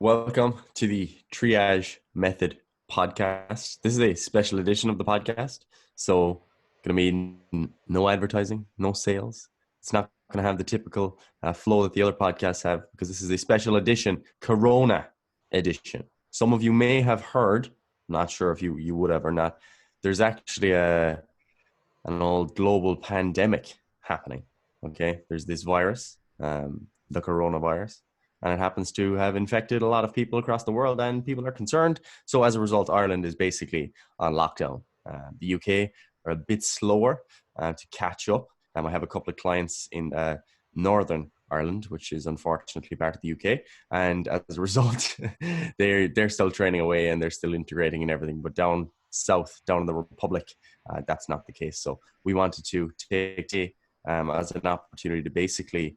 Welcome to the Triage Method podcast. This is a special edition of the podcast. So, going to be no advertising, no sales. It's not going to have the typical flow that the other podcasts have because this is a special edition, Corona edition. Some of you may have heard, not sure if you would have or not, there's actually an old global pandemic happening. Okay, there's this virus, the coronavirus, and it happens to have infected a lot of people across the world, and people are concerned. So as a result, Ireland is basically on lockdown. The UK are a bit slower to catch up. I have a couple of clients in Northern Ireland, which is unfortunately part of the UK, and as a result, they're still training away and they're still integrating and everything. But down south, down in the Republic, that's not the case. So we wanted to take as an opportunity to basically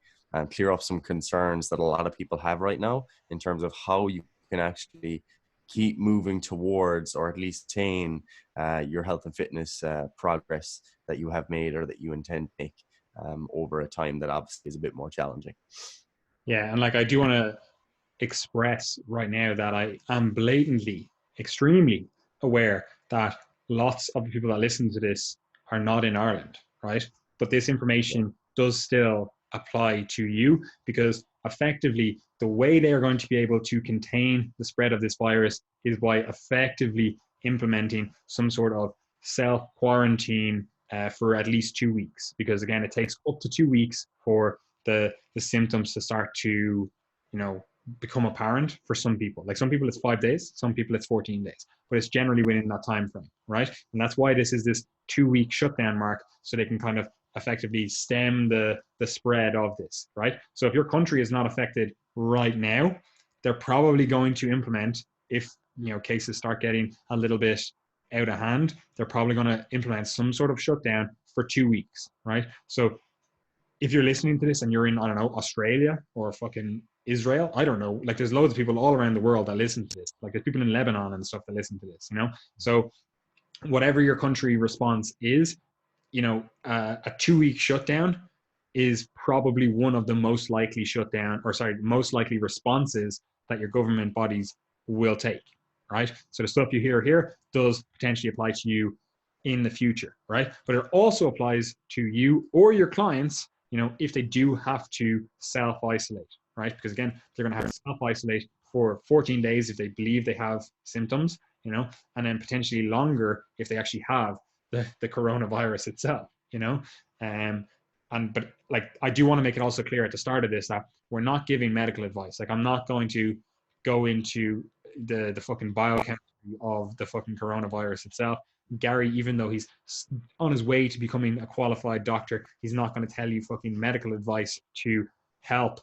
clear up some concerns that a lot of people have right now in terms of how you can actually keep moving towards or at least attain your health and fitness progress that you have made or that you intend to make over a time that obviously is a bit more challenging. Yeah, and I do want to express right now that I am blatantly, extremely aware that lots of the people that listen to this are not in Ireland, right? But this information does still apply to you because effectively the way they are going to be able to contain the spread of this virus is by effectively implementing some sort of self-quarantine for at least 2 weeks. Because again, it takes up to 2 weeks for the symptoms to start to, become apparent for some people. Like some people it's 5 days, some people it's 14 days, but it's generally within that time frame, right? And that's why this is this 2-week shutdown mark, so they can kind of effectively stem the spread of this, right? So if your country is not affected right now, they're probably going to implement, if cases start getting a little bit out of hand, they're probably going to implement some sort of shutdown for 2 weeks, right? So if you're listening to this and you're in, I don't know, Australia or fucking Israel, I don't know, there's loads of people all around the world that listen to this. There's people in Lebanon and stuff that listen to this, So whatever your country response is, a 2-week shutdown is probably one of the most likely most likely responses that your government bodies will take, right? So the stuff you hear here does potentially apply to you in the future, right? But it also applies to you or your clients, if they do have to self-isolate, right? Because again, they're going to have to self-isolate for 14 days if they believe they have symptoms, and then potentially longer if they actually have the coronavirus itself, but I do want to make it also clear at the start of this that we're not giving medical advice. I'm not going to go into the fucking biochemistry of the fucking coronavirus itself. Gary, even though he's on his way to becoming a qualified doctor, he's not going to tell you fucking medical advice to help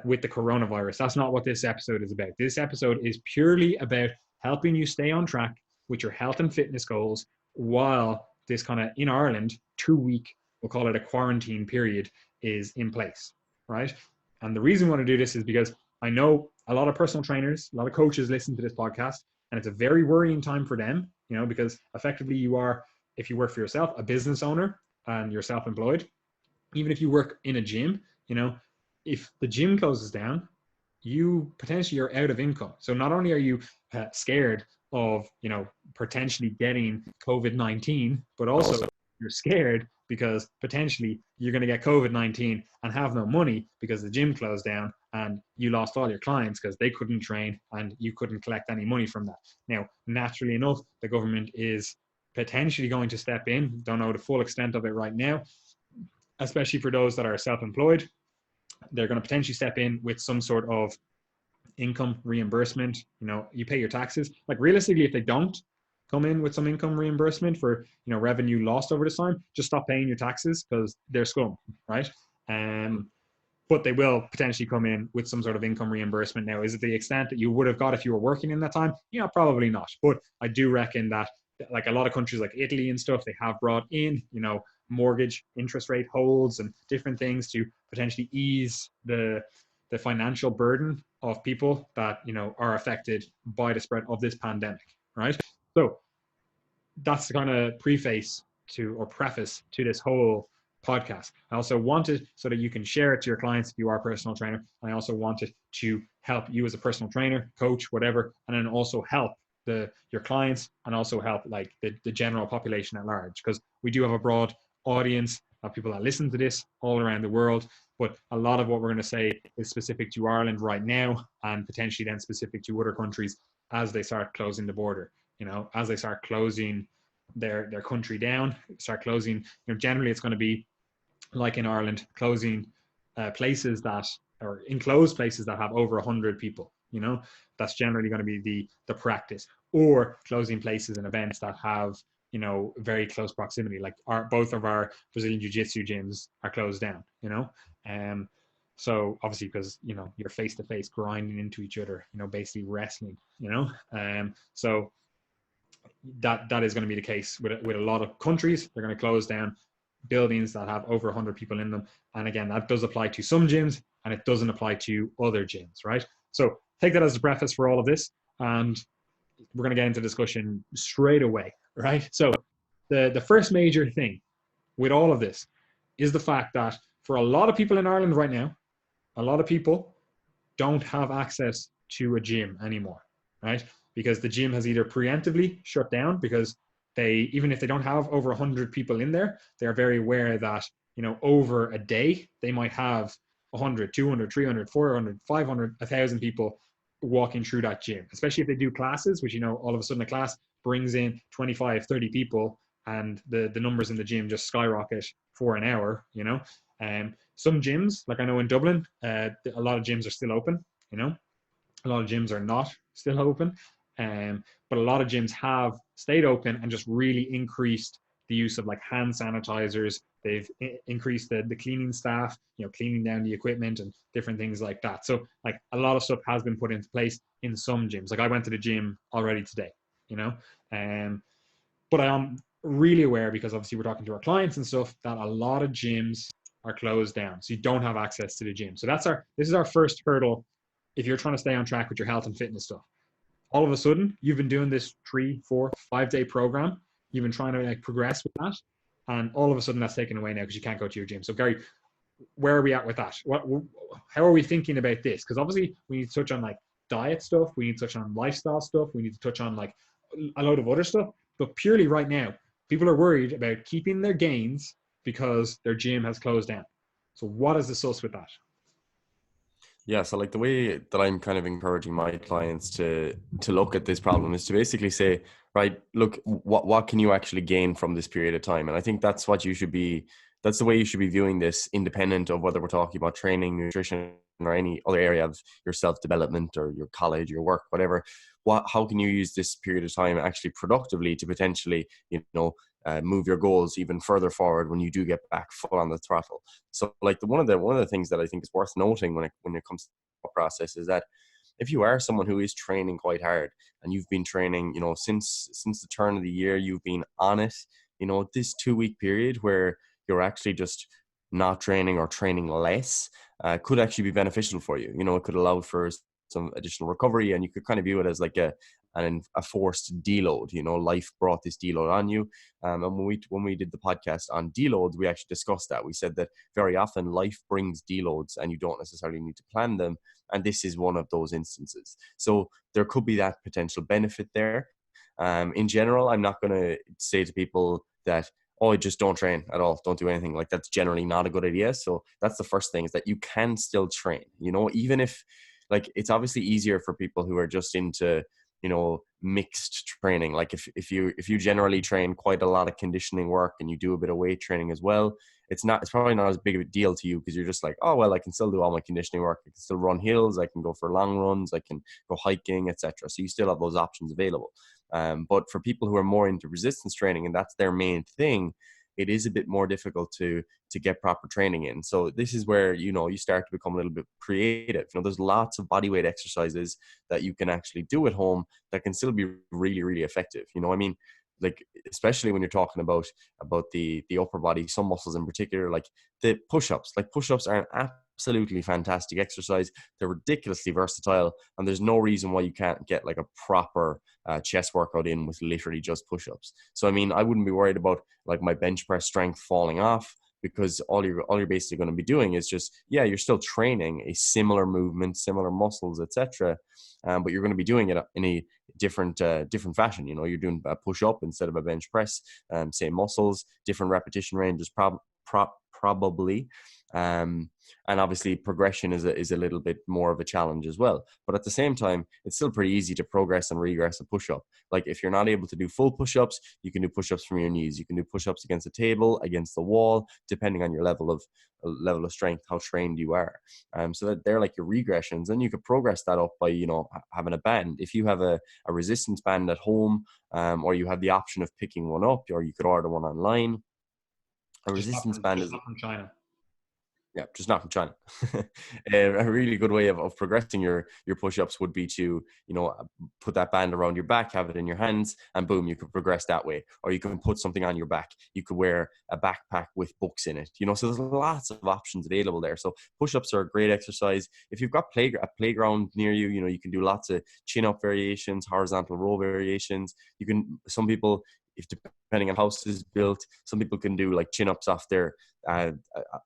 with the coronavirus. That's not what this episode is about. This episode is purely about helping you stay on track with your health and fitness goals while this kind of, in Ireland, 2-week, we'll call it a quarantine period, is in place, right? And the reason we want to do this is because I know a lot of personal trainers, a lot of coaches listen to this podcast, and it's a very worrying time for them, because effectively you are, if you work for yourself, a business owner and you're self-employed. Even if you work in a gym, if the gym closes down, you potentially are out of income. So not only are you scared of, potentially getting COVID-19, but also you're scared because potentially you're going to get COVID-19 and have no money because the gym closed down and you lost all your clients because they couldn't train and you couldn't collect any money from that. Now, naturally enough, the government is potentially going to step in. Don't know the full extent of it right now, especially for those that are self-employed. They're going to potentially step in with some sort of income reimbursement. You pay your taxes. Realistically, if they don't come in with some income reimbursement for revenue lost over this time, just stop paying your taxes because they're scum, right? But they will potentially come in with some sort of income reimbursement. Now, is it the extent that you would have got if you were working in that time? Yeah, probably not. But I do reckon that a lot of countries like Italy and stuff, they have brought in mortgage interest rate holds and different things to potentially ease the financial burden of people that are affected by the spread of this pandemic, right? So that's the kind of preface to, or preface to, this whole podcast. I also want it so that you can share it to your clients if you are a personal trainer. I also want it to help you as a personal trainer, coach, whatever, and then also help your clients and also help like the general population at large, because we do have a broad audience of people that listen to this all around the world. But a lot of what we're going to say is specific to Ireland right now, and potentially then specific to other countries as they start closing the border. As they start closing their country down, start closing. Generally it's going to be like in Ireland, closing places that or enclosed places that have over 100 people. That's generally going to be the practice, or closing places and events that have very close proximity. Like both of our Brazilian Jiu-Jitsu gyms are closed down. Um, so obviously because you're face to face grinding into each other. Basically wrestling. So that is going to be the case with a lot of countries. They're going to close down buildings that have over 100 people in them. And again, that does apply to some gyms and it doesn't apply to other gyms, right? So take that as a preface for all of this, and we're going to get into discussion straight away, right? So the first major thing with all of this is the fact that for a lot of people in Ireland right now, a lot of people don't have access to a gym anymore, right? Because the gym has either preemptively shut down because even if they don't have over 100 people in there, they're very aware that, over a day, they might have 100, 200, 300, 400, 500, 1,000 people walking through that gym, especially if they do classes, which, all of a sudden a class brings in 25, 30 people and the numbers in the gym just skyrocket for an hour. Some gyms, like I know in Dublin, a lot of gyms are still open, a lot of gyms are not still open. But a lot of gyms have stayed open and just really increased the use of like hand sanitizers. They've increased the cleaning staff, cleaning down the equipment and different things like that. So like a lot of stuff has been put into place in some gyms. Like I went to the gym already today, but I am really aware, because obviously we're talking to our clients and stuff, that a lot of gyms are closed down. So you don't have access to the gym. So this is our first hurdle if you're trying to stay on track with your health and fitness stuff. All of a sudden, you've been doing this 3, 4, 5-day program. You've been trying to like progress with that, and all of a sudden that's taken away now because you can't go to your gym. So Gary, where are we at with that? How are we thinking about this? Because obviously we need to touch on like diet stuff. We need to touch on lifestyle stuff. We need to touch on like a load of other stuff. But purely right now, people are worried about keeping their gains because their gym has closed down. So what is the sus with that? Yeah, so like the way that I'm kind of encouraging my clients to look at this problem is to basically say, right, look, what can you actually gain from this period of time? And I think that's the way you should be viewing this, independent of whether we're talking about training, nutrition, or any other area of your self-development or your college, your work, whatever. How can you use this period of time actually productively to potentially, move your goals even further forward when you do get back full on the throttle? So like one of the things that I think is worth noting when it comes to the process is that if you are someone who is training quite hard and you've been training, since the turn of the year, you've been on it, this 2-week period where you're actually just not training or training less could actually be beneficial for you. It could allow for some additional recovery, and you could kind of view it as like a forced deload. Life brought this deload on you. And when we did the podcast on deloads, we actually discussed that. We said that very often life brings deloads and you don't necessarily need to plan them. And this is one of those instances. So there could be that potential benefit there. In general, I'm not going to say to people that, oh, just don't train at all. Don't do anything. Like that's generally not a good idea. So that's the first thing, is that you can still train, even if like it's obviously easier for people who are just into, mixed training. Like if you generally train quite a lot of conditioning work and you do a bit of weight training as well, it's probably not as big of a deal to you because you're just like, oh, well, I can still do all my conditioning work. I can still run hills. I can go for long runs. I can go hiking, etc. So you still have those options available. But for people who are more into resistance training and that's their main thing, it is a bit more difficult to get proper training in. So this is where, you start to become a little bit creative. There's lots of bodyweight exercises that you can actually do at home that can still be really, really effective. Like, especially when you're talking about the upper body, some muscles in particular, like the push-ups. Like push-ups are an absolutely fantastic exercise. They're ridiculously versatile, and there's no reason why you can't get like a proper chest workout in with literally just push-ups. So I wouldn't be worried about like my bench press strength falling off. because all you're basically going to be doing is just, yeah, you're still training a similar movement, similar muscles, etc. But you're going to be doing it in a different fashion. You know, you're doing a push up instead of a bench press, same muscles, different repetition ranges, probably. And obviously progression is a little bit more of a challenge as well. But at the same time, it's still pretty easy to progress and regress a push-up. Like if you're not able to do full push-ups, you can do push-ups from your knees. You can do push-ups against a table, against the wall, depending on your level of strength, how trained you are. So that they're like your regressions, and you could progress that up by, you know, having a band. If you have a resistance band at home, or you have the option of picking one up, or you could order one online. A resistance band is, Just not from China. yeah, just not from China. A really good way of progressing your push-ups would be to, you know, put that band around your back, have it in your hands, and boom, you could progress that way. Or you can put something on your back. You could wear a backpack with books in it. You know, so there's lots of options available there. So push-ups are a great exercise. If you've got a playground near you, you know, you can do lots of chin-up variations, horizontal row variations. Some people, if depending on how house is built, some people can do like chin-ups off their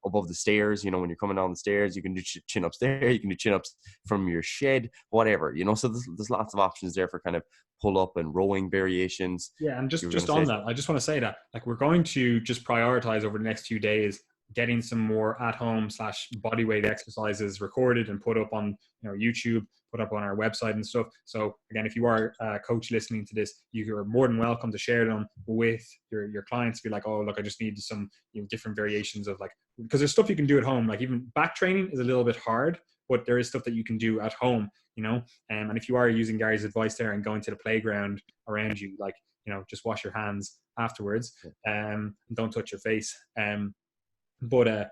above the stairs. You know, when you're coming down the stairs, you can do chin-ups there. You can do chin-ups from your shed, whatever, you know. So there's lots of options there for kind of pull-up and rowing variations. Yeah, and You were just going on to say, that, I just want to say that like we're going to just prioritize over the next few days getting some more at home / body weight exercises recorded and put up on, you know, YouTube, put up on our website and stuff. So again, if you are a coach listening to this, you are more than welcome to share them with your clients. Be like, oh look, I just need some, you know, different variations of, like, because there's stuff you can do at home. Like even back training is a little bit hard, but there is stuff that you can do at home, you know. And if you are using Gary's advice there and going to the playground around you, like, you know, just wash your hands afterwards, and don't touch your face. But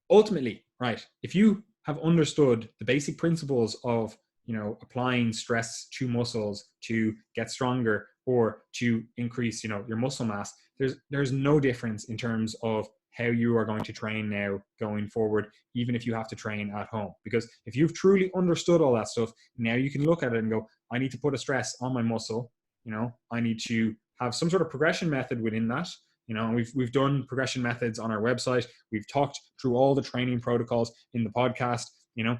ultimately, right, if you have understood the basic principles of, you know, applying stress to muscles to get stronger or to increase, you know, your muscle mass, there's no difference in terms of how you are going to train now going forward, even if you have to train at home. Because if you've truly understood all that stuff, now you can look at it and go, I need to put a stress on my muscle. You know, I need to have some sort of progression method within that. You know, and we've done progression methods on our website. We've talked through all the training protocols in the podcast, you know.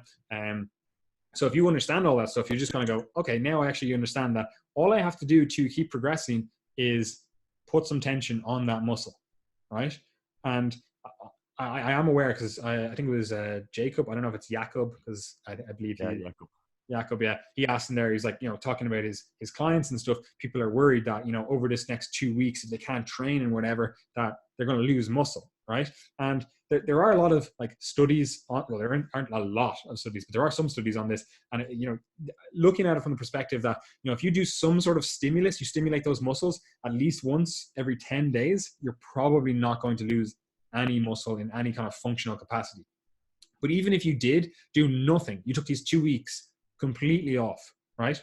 So if you understand all that stuff, you're just going to go, okay, now I actually understand that all I have to do to keep progressing is put some tension on that muscle, right? And I am aware, because I think it was Jacob. I don't know if it's Jacob, because I believe yeah, he, Jacob. Jacob, yeah, he asked him there. He's like, you know, talking about his clients and stuff. People are worried that, you know, over this next 2 weeks, if they can't train and whatever, that they're going to lose muscle, right? And there are a lot of like studies on. Well, there aren't a lot of studies, but there are some studies on this. And you know, looking at it from the perspective that, you know, if you do some sort of stimulus, you stimulate those muscles at least once every 10 days, you're probably not going to lose any muscle in any kind of functional capacity. But even if you did do nothing, you took these 2 weeks completely off, right?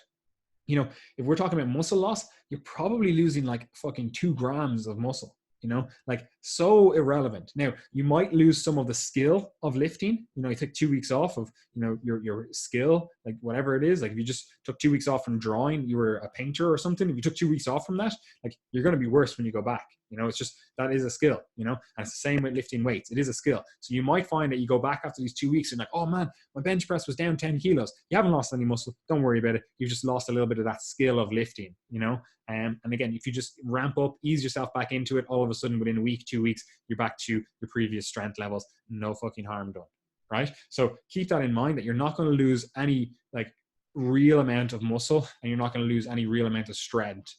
You know, if we're talking about muscle loss, you're probably losing like fucking 2 grams of muscle, you know, like so irrelevant. Now, you might lose some of the skill of lifting. You know, you take 2 weeks off of, you know, your skill, like whatever it is. Like if you just took 2 weeks off from drawing, you were a painter or something. If you took 2 weeks off from that, like you're going to be worse when you go back. You know, it's just, that is a skill, you know, and it's the same with lifting weights. It is a skill. So you might find that you go back after these 2 weeks and like, oh man, my bench press was down 10 kilos. You haven't lost any muscle. Don't worry about it. You've just lost a little bit of that skill of lifting, you know? And again, if you just ramp up, ease yourself back into it, all of a sudden within a week, 2 weeks, you're back to your previous strength levels. No fucking harm done, right? So keep that in mind, that you're not going to lose any like real amount of muscle, and you're not going to lose any real amount of strength.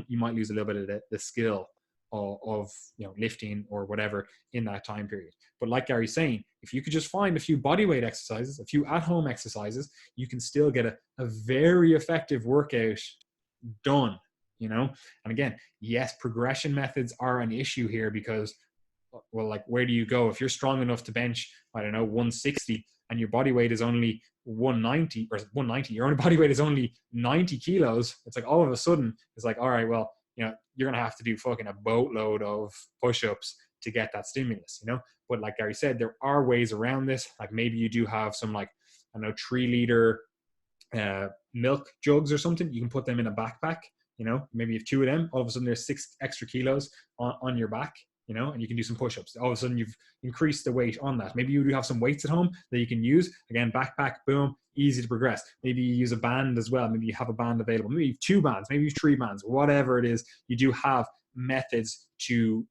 You might lose a little bit of the skill of you know, lifting or whatever in that time period. But like Gary's saying, if you could just find a few bodyweight exercises, a few at-home exercises, you can still get a very effective workout done, you know. And again, yes, progression methods are an issue here, because, well, like, where do you go if you're strong enough to bench, I don't know, 160, and your body weight is only 190 or 190, your own body weight is only 90 kilos? It's like all of a sudden it's like, all right, well, you know, you're gonna have to do fucking a boatload of push-ups to get that stimulus, you know. But like Gary said, there are ways around this. Like maybe you do have some, like, I don't know, 3-liter milk jugs or something. You can put them in a backpack, you know. Maybe you have 2 of them, all of a sudden there's 6 extra kilos on your back, and you can do some push-ups. All of a sudden you've increased the weight on that. Maybe you do have some weights at home that you can use. Again, backpack, boom, easy to progress. Maybe you use a band as well. Maybe you have a band available. Maybe you have 2 bands, maybe you have 3 bands, whatever it is. You do have methods to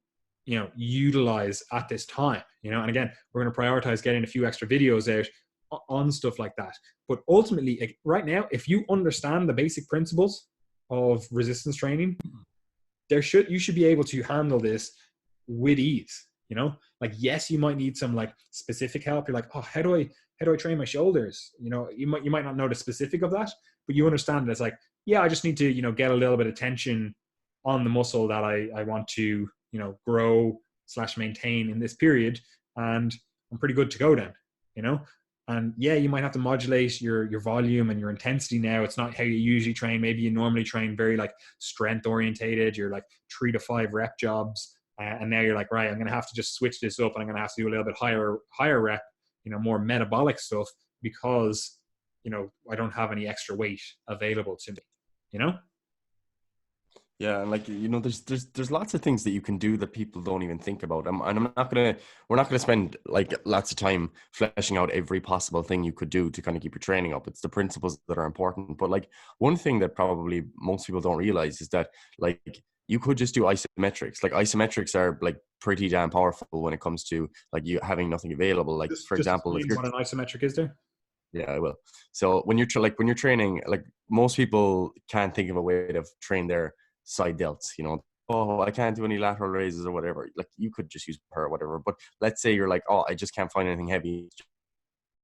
utilize at this time. And again, we're going to prioritize getting a few extra videos out on stuff like that. But ultimately, right now, if you understand the basic principles of resistance training, you should be able to handle this with ease. Like, yes, you might need some like specific help. You're like, oh, how do I train my shoulders? You might not know the specific of that, but you understand that it's like, yeah, I just need to get a little bit of tension on the muscle that I want to grow / maintain in this period, and I'm pretty good to go then. And yeah, you might have to modulate your volume and your intensity now. It's not how you usually train. Maybe you normally train very like strength orientated. You're like 3 to 5 rep jobs. And now you're like, right, I'm going to have to just switch this up, and I'm going to have to do a little bit higher rep, more metabolic stuff, because, I don't have any extra weight available to me. Yeah, and like there's lots of things that you can do that people don't even think about. And we're not gonna spend like lots of time fleshing out every possible thing you could do to kind of keep your training up. It's the principles that are important. But like one thing that probably most people don't realize is that like you could just do isometrics. Like isometrics are like pretty damn powerful when it comes to like you having nothing available. Like for example, if you're what an isometric is there. yeah, I will. So when you're when you're training, like most people can't think of a way to train their side delts. Oh, I can't do any lateral raises or whatever. Like you could just use per or whatever. But let's say you're like, oh, I just can't find anything heavy,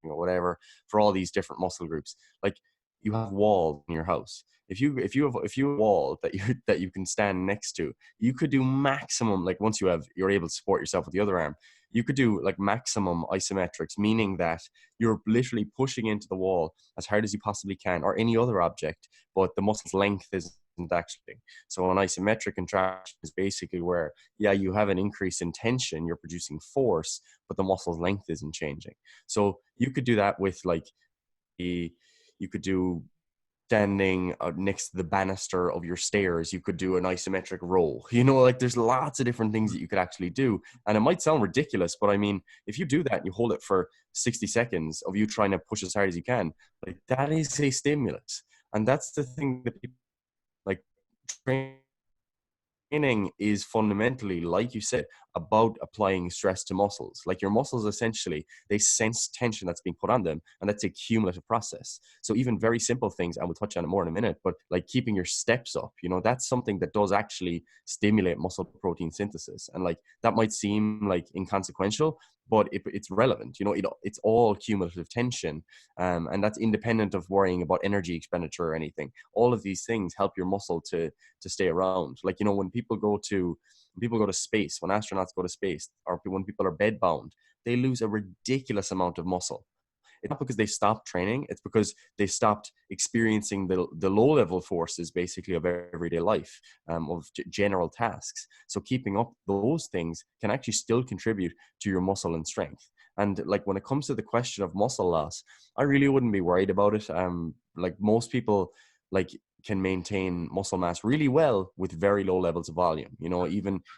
whatever, for all these different muscle groups. Like you have walls in your house. If you have a wall that you can stand next to, you could do maximum, like once you're able to support yourself with the other arm, you could do like maximum isometrics, meaning that you're literally pushing into the wall as hard as you possibly can, or any other object, but the muscle's length isn't actually. So an isometric contraction is basically where, yeah, you have an increase in tension, you're producing force, but the muscle's length isn't changing. So you could do that with like you could do standing next to the banister of your stairs. You could do an isometric row. Like there's lots of different things that you could actually do. And it might sound ridiculous, but I mean, if you do that and you hold it for 60 seconds of you trying to push as hard as you can, like that is a stimulus. And that's the thing that people like training is fundamentally, like you said, about applying stress to muscles. Like your muscles, essentially, they sense tension that's being put on them, and that's a cumulative process. So even very simple things, and we'll touch on it more in a minute, but like keeping your steps up, that's something that does actually stimulate muscle protein synthesis. And like that might seem like inconsequential, but it's relevant. It's all cumulative tension, and that's independent of worrying about energy expenditure or anything. All of these things help your muscle to stay around. Like when people go to space, when astronauts go to space, or when people are bed bound, they lose a ridiculous amount of muscle. It's not because they stopped training, it's because they stopped experiencing the low level forces basically of everyday life, of general tasks. So keeping up those things can actually still contribute to your muscle and strength. And like when it comes to the question of muscle loss, I really wouldn't be worried about it. Like most people like can maintain muscle mass really well with very low levels of volume,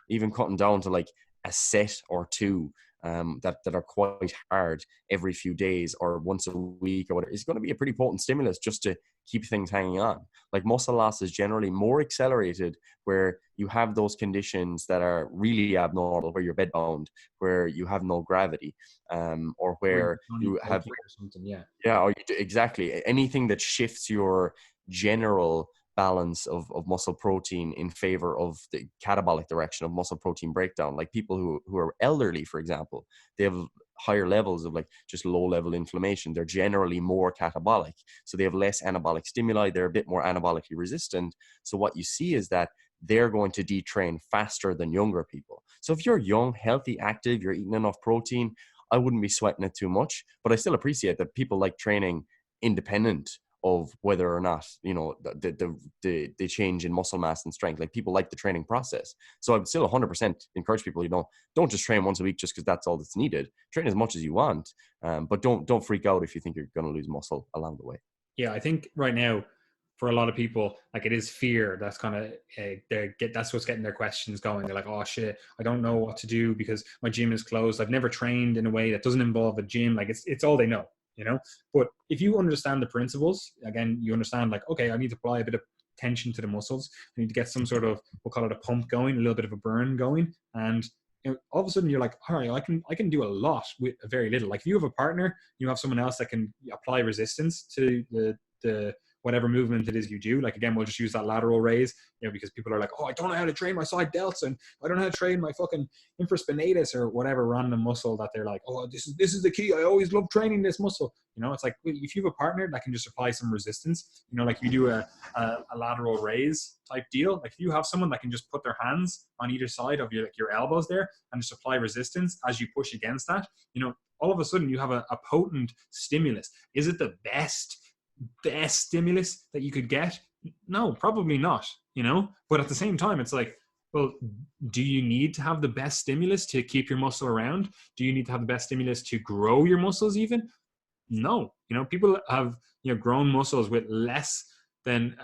even cutting down to like a set or two that are quite hard every few days or once a week or whatever, is going to be a pretty potent stimulus just to keep things hanging on. Like muscle loss is generally more accelerated where you have those conditions that are really abnormal, where you're bed bound, where you have no gravity, or where you have something, yeah, or exactly anything that shifts your general balance of muscle protein in favor of the catabolic direction of muscle protein breakdown. Like people who are elderly, for example, they have higher levels of like just low level inflammation. They're generally more catabolic, so they have less anabolic stimuli. They're a bit more anabolically resistant. So what you see is that they're going to detrain faster than younger people. So if you're young, healthy, active, you're eating enough protein, I wouldn't be sweating it too much. But I still appreciate that people like training independent of whether or not the change in muscle mass and strength. Like people like the training process. So I would still 100% encourage people, don't just train once a week just because that's all that's needed. Train as much as you want, but don't freak out if you think you're going to lose muscle along the way. Yeah, I think right now for a lot of people, like it is fear that's kind of that's what's getting their questions going. They're like, oh shit, I don't know what to do because my gym is closed. I've never trained in a way that doesn't involve a gym. Like it's all they know, you know. But if you understand the principles, again, you understand like, okay, I need to apply a bit of tension to the muscles. I need to get some sort of, we'll call it a pump going, a little bit of a burn going, and all of a sudden you're like, all right, I can do a lot with very little. Like if you have a partner, you have someone else that can apply resistance to the whatever movement it is you do. Like again, we'll just use that lateral raise, because people are like, oh, I don't know how to train my side delts, and I don't know how to train my fucking infraspinatus or whatever random muscle that they're like, oh, this is the key. I always love training this muscle. It's like if you have a partner that can just apply some resistance, like you do a lateral raise type deal. Like if you have someone that can just put their hands on either side of your elbows there and just apply resistance as you push against that, all of a sudden you have a potent stimulus. Is it the best stimulus that you could get? No, probably not, but at the same time, it's like, well, do you need to have the best stimulus to keep your muscle around? Do you need to have the best stimulus to grow your muscles even? No, people have, grown muscles with less than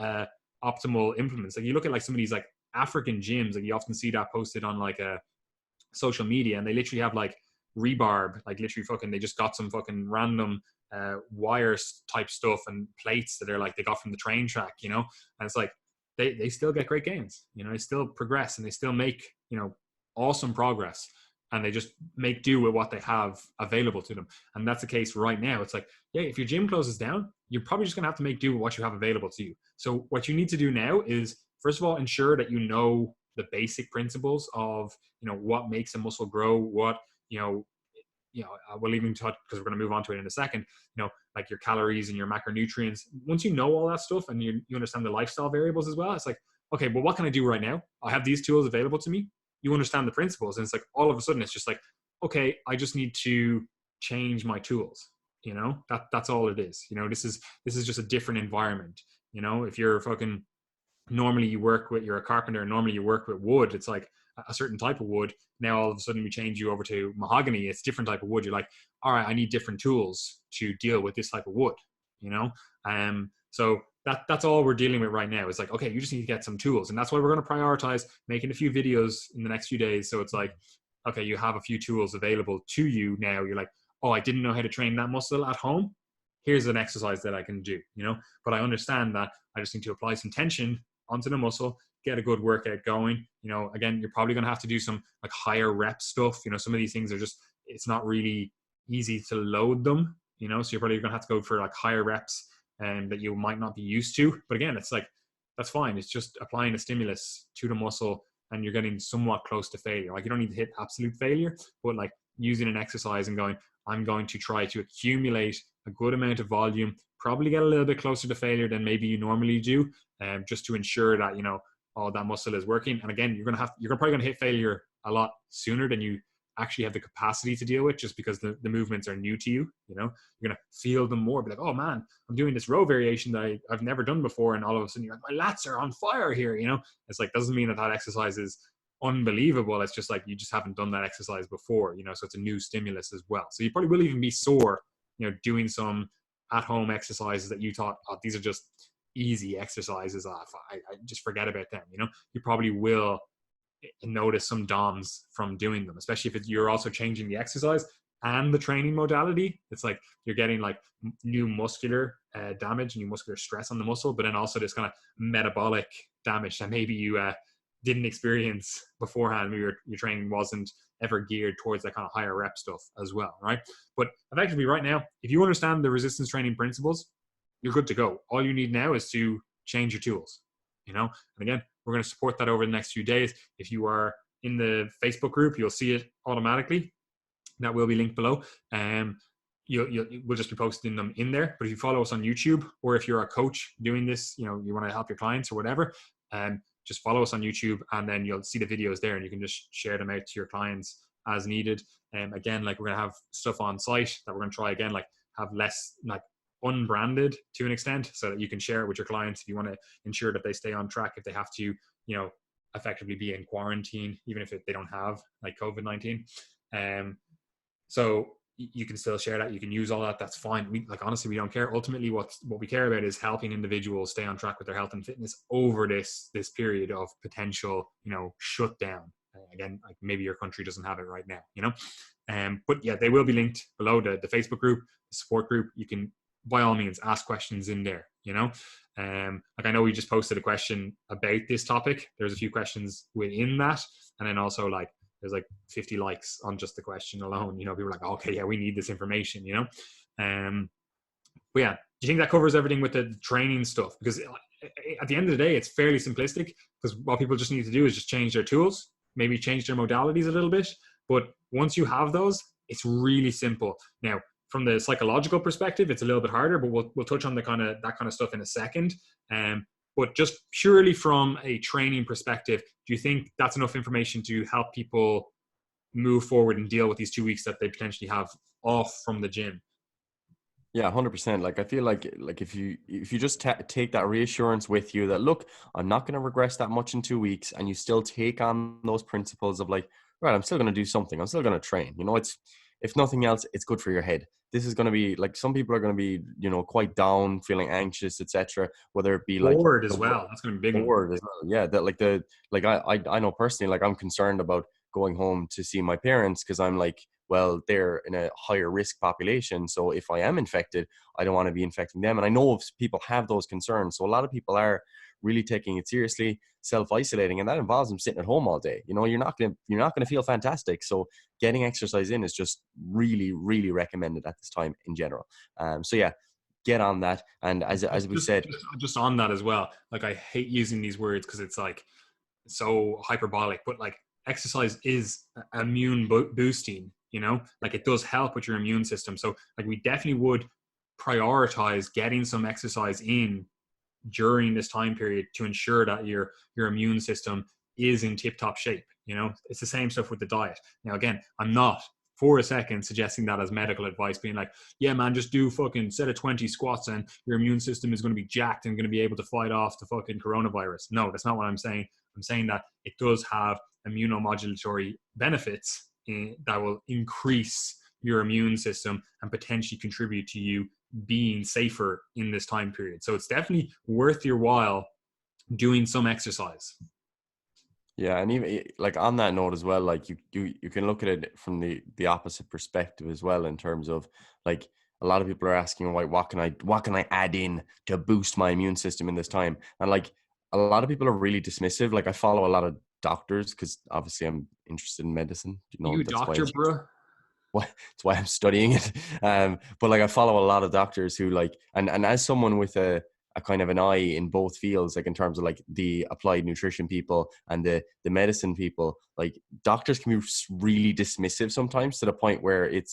optimal implements. Like you look at like some of these like African gyms, like you often see that posted on like a social media, and they literally have like rebarb, like literally fucking, they just got some fucking random wires type stuff and plates that are like they got from the train track, and it's like they still get great gains, they still progress and they still make, awesome progress, and they just make do with what they have available to them. And that's the case right now. It's like, yeah, if your gym closes down, you're probably just going to have to make do with what you have available to you. So what you need to do now is, first of all, ensure that you know the basic principles of, what makes a muscle grow, what, we'll even talk, because we're going to move on to it in a second, like your calories and your macronutrients. Once you know all that stuff and you understand the lifestyle variables as well, it's like, okay, well, what can I do right now? I have these tools available to me. You understand the principles, and it's like all of a sudden it's just like, okay, I just need to change my tools. That's all it is. This is just a different environment. If you're fucking, normally you're a carpenter and normally you work with wood, it's like a certain type of wood. Now all of a sudden we change you over to mahogany, it's different type of wood. You're like, all right, I need different tools to deal with this type of wood. So that's all we're dealing with right now. It's like, okay, you just need to get some tools, and that's why we're going to prioritize making a few videos in the next few days. So it's like, okay, you have a few tools available to you now. You're like, oh, I didn't know how to train that muscle at home. Here's an exercise that I can do, but I understand that I just need to apply some tension onto the muscle, get a good workout going. Again, you're probably going to have to do some like higher rep stuff. Some of these things are just, it's not really easy to load them, so you're probably going to have to go for like higher reps and that you might not be used to. But again, it's like, that's fine. It's just applying a stimulus to the muscle and you're getting somewhat close to failure. Like you don't need to hit absolute failure, but like using an exercise and going, I'm going to try to accumulate a good amount of volume, probably get a little bit closer to failure than maybe you normally do, just to ensure that, all that muscle is working. And again, you're probably going to hit failure a lot sooner than you actually have the capacity to deal with, just because the movements are new to you. You're going to feel them more, be like, oh man, I'm doing this row variation that I've never done before, and all of a sudden you're like, my lats are on fire here. It's like, doesn't mean that exercise is unbelievable. It's just like you just haven't done that exercise before, so it's a new stimulus as well. So you probably will even be sore, doing some at-home exercises that you thought, oh, these are just easy exercises. I just forget about them. You probably will notice some DOMs from doing them, especially if you're also changing the exercise and the training modality. It's like you're getting like new muscular damage, new muscular stress on the muscle, but then also this kind of metabolic damage that maybe you didn't experience beforehand. Maybe your training wasn't ever geared towards that kind of higher rep stuff as well, right? But effectively right now, if you understand the resistance training principles, you're good to go. All you need now is to change your tools, and again, we're going to support that over the next few days. If you are in the Facebook group, you'll see it automatically. That will be linked below. We'll just be posting them in there. But if you follow us on YouTube, or if you're a coach doing this, you want to help your clients or whatever, just follow us on YouTube, and then you'll see the videos there, and you can just share them out to your clients as needed. Again, like we're going to have stuff on site that we're going to try again, like have less like unbranded to an extent, so that you can share it with your clients if you want to ensure that they stay on track if they have to, effectively be in quarantine, even if they don't have like COVID-19. So you can still share that. You can use all that. That's fine. We like, honestly, we don't care. Ultimately, what we care about is helping individuals stay on track with their health and fitness over this period of potential, shutdown. Again, like maybe your country doesn't have it right now, but yeah, they will be linked below the Facebook group, the support group. You can by all means ask questions in there. Like I know we just posted a question about this topic. There's a few questions within that, and then also like there's like 50 likes on just the question alone. People are like, okay, yeah, we need this information. But yeah, do you think that covers everything with the training stuff? Because at the end of the day, it's fairly simplistic, because what people just need to do is just change their tools, maybe change their modalities a little bit. But once you have those, it's really simple. Now, from the psychological perspective, it's a little bit harder, but we'll touch on that kind of stuff in a second. But just purely from a training perspective, do you think that's enough information to help people move forward and deal with these 2 weeks that they potentially have off from the gym? Yeah, 100%. Like I feel like if you just take that reassurance with you that, look, I'm not going to regress that much in 2 weeks, and you still take on those principles of like, right, I'm still going to do something. I'm still going to train. It's, if nothing else, it's good for your head. This is going to be like, some people are going to be, quite down, feeling anxious, etc. Whether it be like Bored as well. That's going to be a big one. bored as well. Yeah, that like I know personally, like I'm concerned about going home to see my parents, because I'm like, well, they're in a higher risk population. So if I am infected, I don't want to be infecting them. And I know if people have those concerns. So a lot of people are really taking it seriously, self-isolating, and that involves them sitting at home all day. You're not gonna feel fantastic. So getting exercise in is just really, really recommended at this time in general. So yeah, get on that. And as we said, just on that as well, like I hate using these words because it's like so hyperbolic, but like exercise is immune boosting, like it does help with your immune system. So like we definitely would prioritize getting some exercise in during this time period to ensure that your immune system is in tip-top shape. It's the same stuff with the diet. Now again, I'm not for a second suggesting that as medical advice, being like, yeah man, just do fucking set of 20 squats and your immune system is going to be jacked and going to be able to fight off the fucking coronavirus. No, that's not what I'm saying. I'm saying that it does have immunomodulatory benefits that will increase your immune system and potentially contribute to you being safer in this time period. So it's definitely worth your while doing some exercise. yeah, and even like on that note as well, like you can look at it from the opposite perspective as well, in terms of like, a lot of people are asking, like, what can I add in to boost my immune system in this time? And like, a lot of people are really dismissive. Like I follow a lot of doctors, because obviously I'm interested in medicine. You a That's doctor, bro? that's why I'm studying it. But like I follow a lot of doctors who like, and as someone with a kind of an eye in both fields, like in terms of like the applied nutrition people and the medicine people, like doctors can be really dismissive sometimes, to the point where it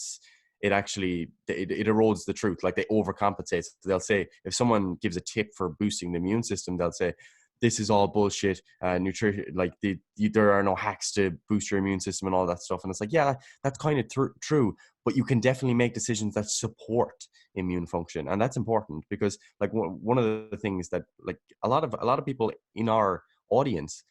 erodes the truth. Like they overcompensate. So they'll say, if someone gives a tip for boosting the immune system, they'll say, this is all bullshit. Nutrition, like there are no hacks to boost your immune system and all that stuff. And it's like, yeah, that's kind of true, but you can definitely make decisions that support immune function, and that's important, because like one of the things that like a lot of people in our audience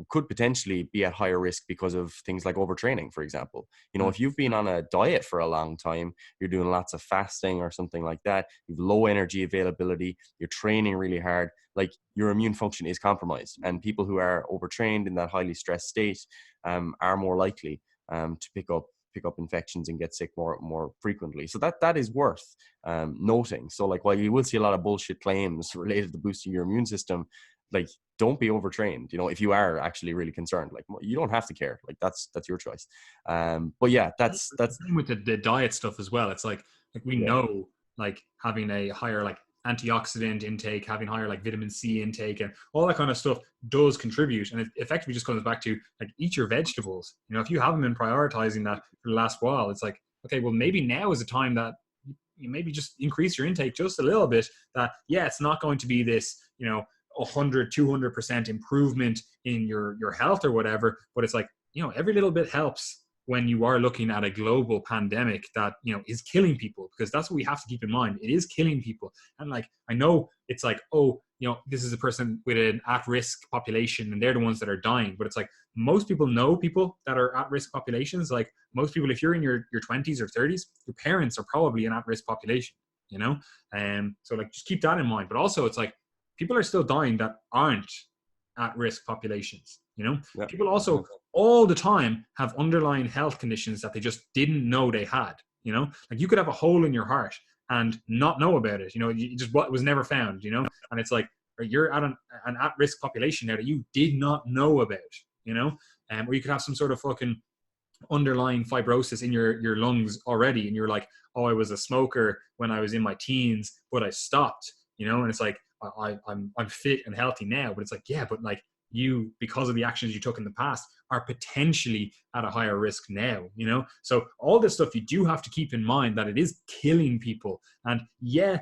could potentially be at higher risk because of things like overtraining, for example. If you've been on a diet for a long time, you're doing lots of fasting or something like that, you've low energy availability, you're training really hard, like your immune function is compromised. And people who are overtrained in that highly stressed state are more likely to pick up infections and get sick more frequently. So that is worth noting. So like, while you will see a lot of bullshit claims related to boosting your immune system, like, don't be overtrained. If you are actually really concerned, like, you don't have to care. Like that's your choice. But yeah, that's same with the diet stuff as well. It's like we know, like having a higher like antioxidant intake, having higher like vitamin C intake, and all that kind of stuff does contribute. And it effectively just comes back to like, eat your vegetables. If you haven't been prioritizing that for the last while, it's like, okay, well maybe now is the time that you maybe just increase your intake just a little bit. That it's not going to be this 100-200% improvement in your health or whatever, but it's like, every little bit helps when you are looking at a global pandemic that is killing people, because that's what we have to keep in mind. It is killing people. And like, I know it's like, oh, this is a person with an at-risk population and they're the ones that are dying. But it's like, most people know people that are at-risk populations. Like most people, if you're in your 20s or 30s, your parents are probably an at-risk population, so like, just keep that in mind. But also it's like, people are still dying that aren't at-risk populations, Yeah. people also all the time have underlying health conditions that they just didn't know they had, like you could have a hole in your heart and not know about it, you just, what was never found, and it's like, you're at an at-risk population now that you did not know about, or you could have some sort of fucking underlying fibrosis in your lungs already, and you're like, oh, I was a smoker when I was in my teens, but I stopped, and it's like, I'm fit and healthy now, but it's like, yeah, but like, you, because of the actions you took in the past, are potentially at a higher risk now, so all this stuff you do have to keep in mind, that it is killing people. And yeah,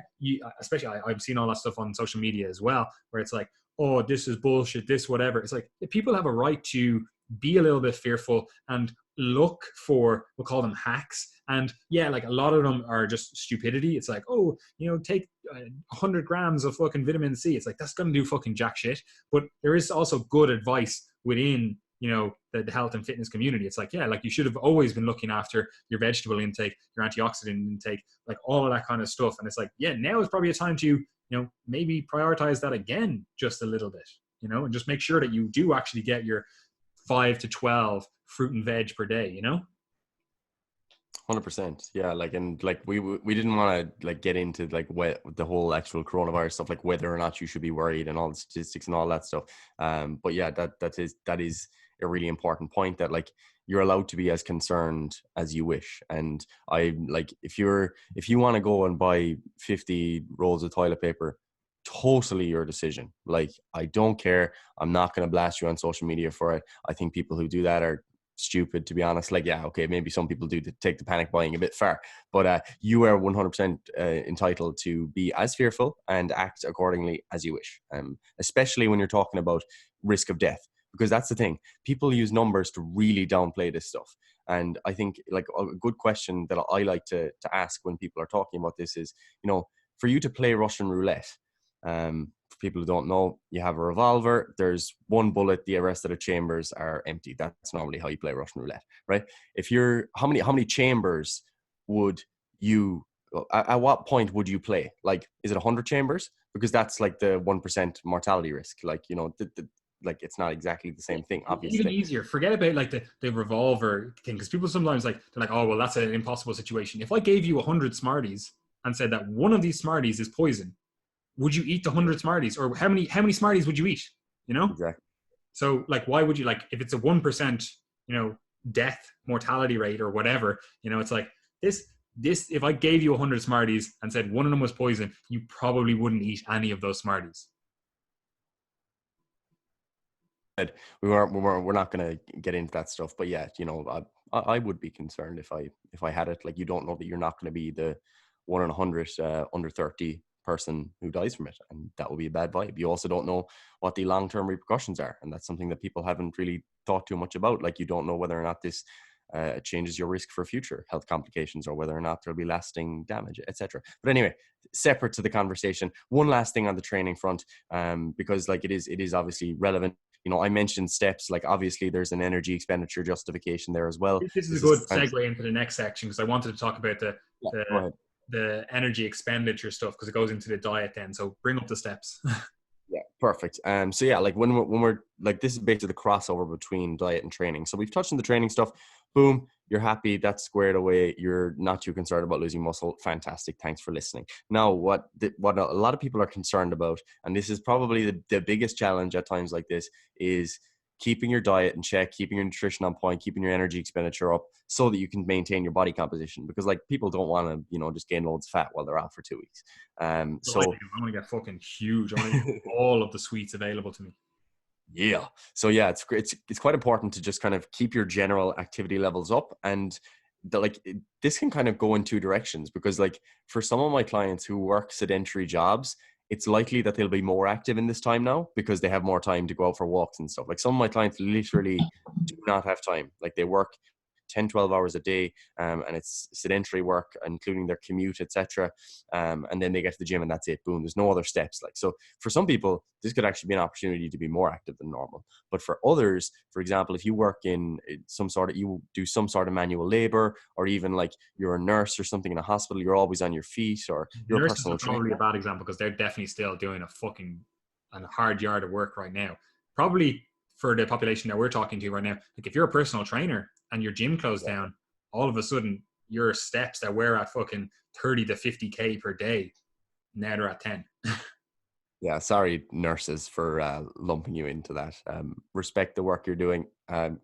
especially I've seen all that stuff on social media as well, where it's like, oh, this is bullshit, this whatever. It's like, people have a right to be a little bit fearful and look for, we'll call them hacks. And yeah, like a lot of them are just stupidity. It's like, oh, take 100 grams of fucking vitamin C. It's like, that's going to do fucking jack shit. But there is also good advice within, the health and fitness community. It's like, yeah, like you should have always been looking after your vegetable intake, your antioxidant intake, like all of that kind of stuff. And it's like, yeah, now is probably a time to, maybe prioritize that again just a little bit, and just make sure that you do actually get your 5 to 12 fruit and veg per day, 100%. Yeah. Like, and like, we didn't want to like get into like the whole actual coronavirus stuff, like whether or not you should be worried and all the statistics and all that stuff. But yeah, that is a really important point, that like, you're allowed to be as concerned as you wish. And I like, if you want to go and buy 50 rolls of toilet paper, totally your decision. Like, I don't care. I'm not going to blast you on social media for it. I think people who do that are stupid, to be honest. Like, yeah, okay, maybe some people do take the panic buying a bit far, but you are 100% entitled to be as fearful and act accordingly as you wish, especially when you're talking about risk of death, because that's the thing. People use numbers to really downplay this stuff. And I think like a good question that I like to ask when people are talking about this is, for you to play Russian roulette, for people who don't know, you have a revolver, there's one bullet, the rest of the chambers are empty. That's normally how you play Russian roulette, right? If you're, how many chambers would you, at what point would you play? Like, is it 100 chambers? Because that's like the 1% mortality risk. Like, like, it's not exactly the same thing, obviously. Even easier. Forget about like the revolver thing, because people sometimes like, they're like, oh, well, that's an impossible situation. If I gave you 100 Smarties and said that one of these Smarties is poison, would you eat the 100 Smarties? Or how many Smarties would you eat? Exactly. So like, why would you, like, if it's a 1%, death mortality rate or whatever, it's like this, if I gave you 100 Smarties and said one of them was poison, you probably wouldn't eat any of those Smarties. We're not going to get into that stuff, but yeah, I would be concerned if I had it. Like, you don't know that you're not going to be the 1 in 100 under 30 person who dies from it, and that will be a bad vibe. You also don't know what the long-term repercussions are, and that's something that people haven't really thought too much about. Like, you don't know whether or not this changes your risk for future health complications, or whether or not there'll be lasting damage, etc. But anyway, separate to the conversation, one last thing on the training front, because like it is obviously relevant. I mentioned steps. Like, obviously there's an energy expenditure justification there as well. This is a good segue into the next section, because I wanted to talk about the energy expenditure stuff, because it goes into the diet then. So bring up the steps. Yeah, perfect. So yeah, like when we're like, this is basically the crossover between diet and training. So we've touched on the training stuff. Boom, you're happy, that's squared away. You're not too concerned about losing muscle. Fantastic. Thanks for listening. Now, what a lot of people are concerned about, and this is probably the biggest challenge at times like this, is keeping your diet in check, keeping your nutrition on point, keeping your energy expenditure up, so that you can maintain your body composition. Because like, people don't want to, just gain loads of fat while they're out for 2 weeks. So I want to get fucking huge. I want to get all of the sweets available to me. Yeah. So yeah, it's quite important to just kind of keep your general activity levels up. And this can kind of go in two directions, because like, for some of my clients who work sedentary jobs, it's likely that they'll be more active in this time now, because they have more time to go out for walks and stuff. Like, some of my clients literally do not have time. Like, they work 10, 12 hours a day, and it's sedentary work, including their commute, etc. And then they get to the gym and that's it. Boom. There's no other steps. Like, so for some people, this could actually be an opportunity to be more active than normal. But for others, for example, if you work in you do some sort of manual labor, or even like you're a nurse or something in a hospital, you're always on your feet, or you're a Nurses personal are trainer. probably a bad example because they're definitely still doing a hard yard of work right now. Probably for the population that we're talking to right now, like if you're a personal trainer and your gym closed down, all of a sudden your steps that were at fucking 30 to 50K per day, now they're at 10. Yeah, sorry, nurses, for lumping you into that. Respect the work you're doing.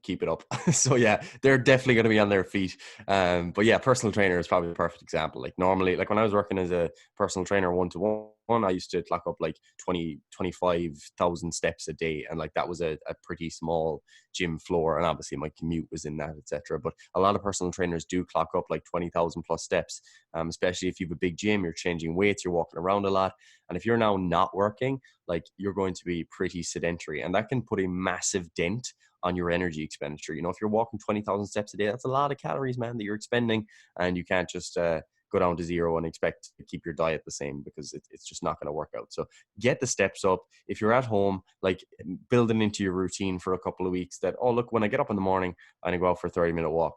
Keep it up. So yeah, they're definitely going to be on their feet. But yeah, personal trainer is probably the perfect example. Like normally, like when I was working as a personal trainer one-to-one, I used to clock up like 25,000 steps a day. And like that was a pretty small gym floor. And obviously my commute was in that, etc. But a lot of personal trainers do clock up like 20,000 plus steps, especially if you have a big gym, you're changing weights, you're walking around a lot. And if you're now not working, like you're going to be pretty sedentary, and that can put a massive dent on your energy expenditure. You know, if you're walking 20,000 steps a day, that's a lot of calories, man, that you're expending, and you can't just go down to zero and expect to keep your diet the same, because it's just not going to work out. So get the steps up. If you're at home, like building into your routine for a couple of weeks that, oh, look, when I get up in the morning, I'm going to go out for a 30-minute walk.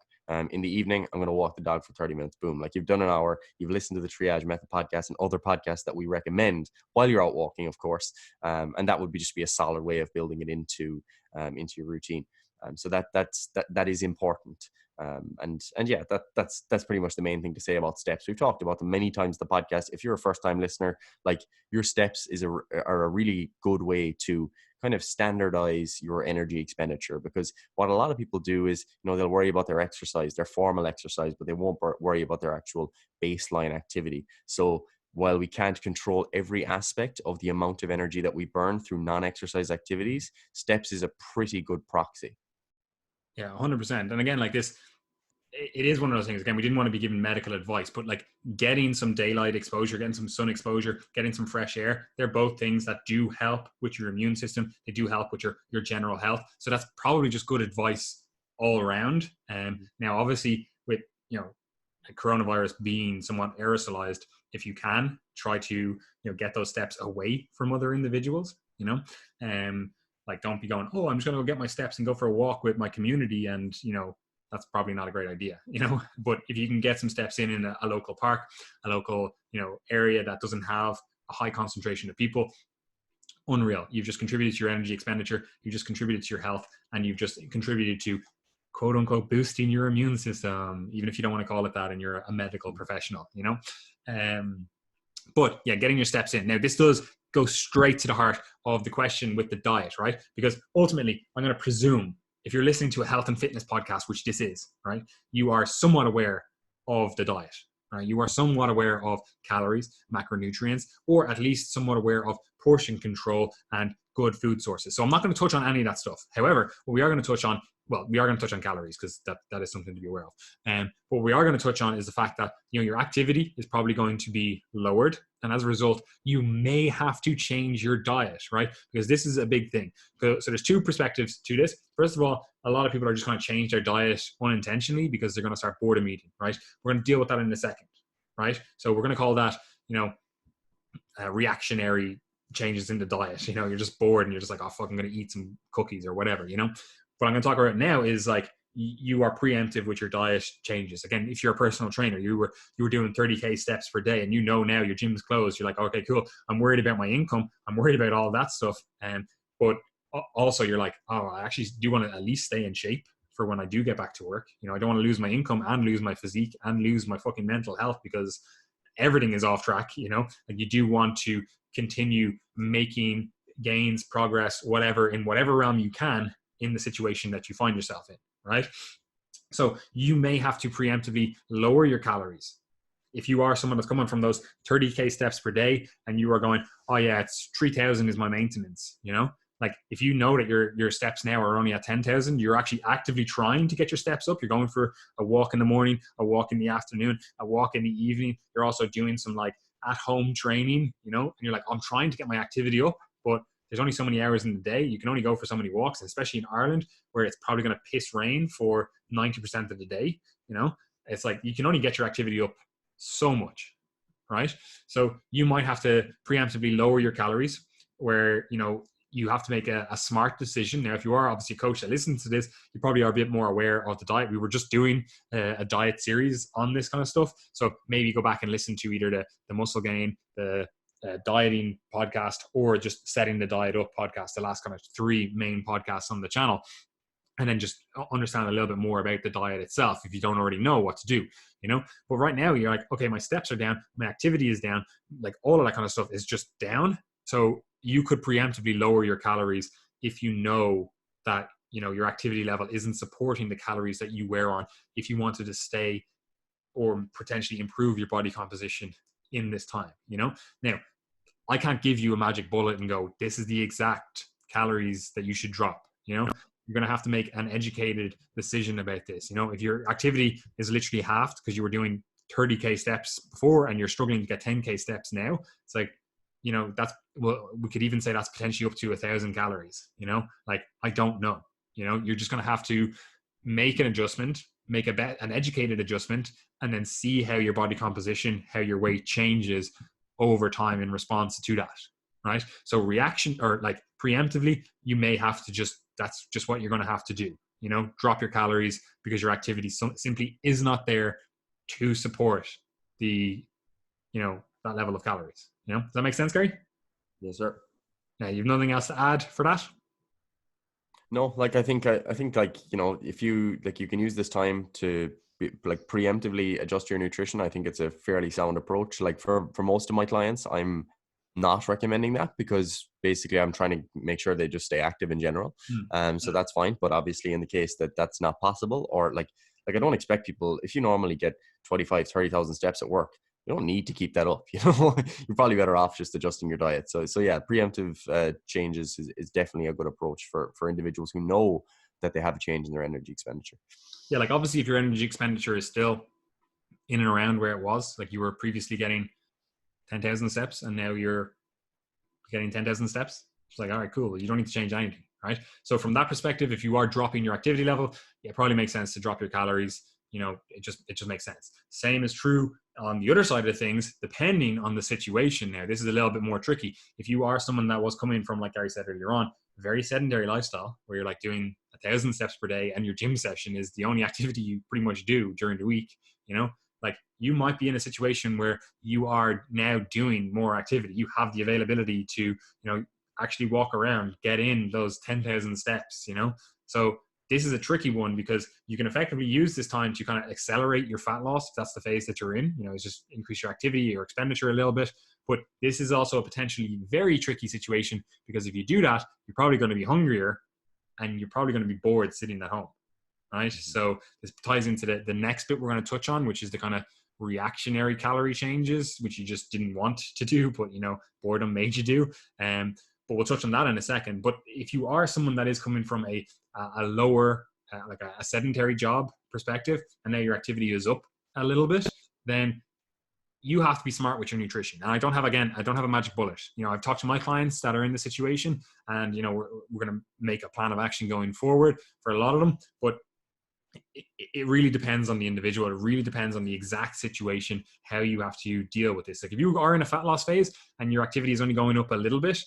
In the evening, I'm going to walk the dog for 30 minutes. Boom. Like you've done an hour, you've listened to the Triage Method podcast and other podcasts that we recommend while you're out walking, of course. And that would just be a solid way of building it into your routine. So that is important. And yeah, that's pretty much the main thing to say about steps. We've talked about them many times in the podcast. If you're a first time listener, like your steps are a really good way to kind of standardize your energy expenditure, because what a lot of people do is, you know, they'll worry about their exercise, their formal exercise, but they won't worry about their actual baseline activity. So while we can't control every aspect of the amount of energy that we burn through non-exercise activities, steps is a pretty good proxy. Yeah, 100%. And again, like this, it is one of those things. Again, we didn't want to be giving medical advice, but like getting some daylight exposure, getting some sun exposure, getting some fresh air, they're both things that do help with your immune system. They do help with your general health. So that's probably just good advice all around. Now, obviously, with coronavirus being somewhat aerosolized, if you can try to get those steps away from other individuals, like don't be going, oh, I'm just going to go get my steps and go for a walk with my community, and that's probably not a great idea, but if you can get some steps in a local park, a local area that doesn't have a high concentration of people, unreal. You've just contributed to your energy expenditure, you've just contributed to your health, and you've just contributed to quote unquote boosting your immune system, even if you don't want to call it that and you're a medical professional. But yeah, getting your steps in. Now, this does go straight to the heart of the question with the diet, right? Because ultimately, I'm going to presume if you're listening to a health and fitness podcast, which this is, right, you are somewhat aware of the diet, right? You are somewhat aware of calories, macronutrients, or at least somewhat aware of portion control and good food sources. So I'm not going to touch on any of that stuff. However, what we are going to touch on, we are going to touch on calories because that is something to be aware of. What we are going to touch on is the fact that your activity is probably going to be lowered, and as a result, you may have to change your diet, right? Because this is a big thing. So there's two perspectives to this. First of all, a lot of people are just going to change their diet unintentionally because they're going to start boredom eating, right? We're going to deal with that in a second, right? So we're going to call that, reactionary changes in the diet. You're just bored and you're just like, oh fuck, I'm going to eat some cookies or whatever. What I'm going to talk about now is like you are preemptive with your diet changes. Again, if you're a personal trainer, you were doing 30K steps per day, and now your gym's closed. You're like, okay, cool. I'm worried about my income. I'm worried about all that stuff. But also you're like, oh, I actually do want to at least stay in shape for when I do get back to work. I don't want to lose my income and lose my physique and lose my fucking mental health because everything is off track. Like you do want to continue making gains, progress, whatever, in whatever realm you can in the situation that you find yourself in, right? So you may have to preemptively lower your calories. If you are someone that's coming from those 30K steps per day and you are going, oh yeah, it's 3,000 is my maintenance, like if you know that your steps now are only at 10,000, you're actually actively trying to get your steps up. You're going for a walk in the morning, a walk in the afternoon, a walk in the evening. You're also doing some like at home training, and you're like, I'm trying to get my activity up, but there's only so many hours in the day. You can only go for so many walks, and especially in Ireland, where it's probably going to piss rain for 90% of the day. It's like you can only get your activity up so much, right? So you might have to preemptively lower your calories, where you have to make a smart decision. Now, if you are obviously a coach that listens to this, you probably are a bit more aware of the diet. We were just doing a diet series on this kind of stuff. So maybe go back and listen to either the muscle gain, the dieting podcast, or just setting the diet up podcast, the last kind of 3 main podcasts on the channel. And then just understand a little bit more about the diet itself if you don't already know what to do, But right now you're like, okay, my steps are down, my activity is down, like all of that kind of stuff is just down. So you could preemptively lower your calories if you know that, your activity level isn't supporting the calories that you were on, if you wanted to stay or potentially improve your body composition in this time, Now, I can't give you a magic bullet and go, this is the exact calories that you should drop, You're going to have to make an educated decision about this. If your activity is literally halved because you were doing 30K steps before and you're struggling to get 10K steps now, it's like, we could even say that's potentially up to 1,000 calories, like, I don't know, you're just going to have to make an adjustment, make an educated adjustment, and then see how your body composition, how your weight changes over time in response to that. Right. So reaction, or like preemptively, you may have to that's just what you're going to have to do, drop your calories because your activity simply is not there to support the, that level of calories. Does that make sense, Gary? Yes, sir. Now, you've nothing else to add for that? No, like I think like, if you like, you can use this time to like preemptively adjust your nutrition. I think it's a fairly sound approach. Like for most of my clients, I'm not recommending that because basically I'm trying to make sure they just stay active in general. So that's fine. But obviously in the case that that's not possible, or like I don't expect people, if you normally get 25-30,000 steps at work, you don't need to keep that up. You're probably better off just adjusting your diet. So yeah, preemptive changes is definitely a good approach for individuals who know that they have a change in their energy expenditure. Yeah, like obviously if your energy expenditure is still in and around where it was, like you were previously getting 10,000 steps and now you're getting 10,000 steps, it's like, all right, cool. You don't need to change anything, right? So from that perspective, if you are dropping your activity level, it probably makes sense to drop your calories. It just makes sense. Same is true on the other side of things, depending on the situation. Now, this is a little bit more tricky. If you are someone that was coming from, like Gary said earlier on, a very sedentary lifestyle where you're like doing 1,000 steps per day and your gym session is the only activity you pretty much do during the week, like you might be in a situation where you are now doing more activity. You have the availability to, actually walk around, get in those 10,000 steps, So this is a tricky one because you can effectively use this time to kind of accelerate your fat loss if that's the phase that you're in. It's just increase your activity, your expenditure a little bit. But this is also a potentially very tricky situation because if you do that, you're probably going to be hungrier and you're probably going to be bored sitting at home, right? Mm-hmm. So this ties into the next bit we're going to touch on, which is the kind of reactionary calorie changes, which you just didn't want to do, but boredom made you do. But we'll touch on that in a second. But if you are someone that is coming from a lower, like a sedentary job perspective, and now your activity is up a little bit, then you have to be smart with your nutrition. And I don't have a magic bullet. I've talked to my clients that are in the situation, and we're going to make a plan of action going forward for a lot of them. But it really depends on the individual. It really depends on the exact situation, how you have to deal with this. Like if you are in a fat loss phase and your activity is only going up a little bit,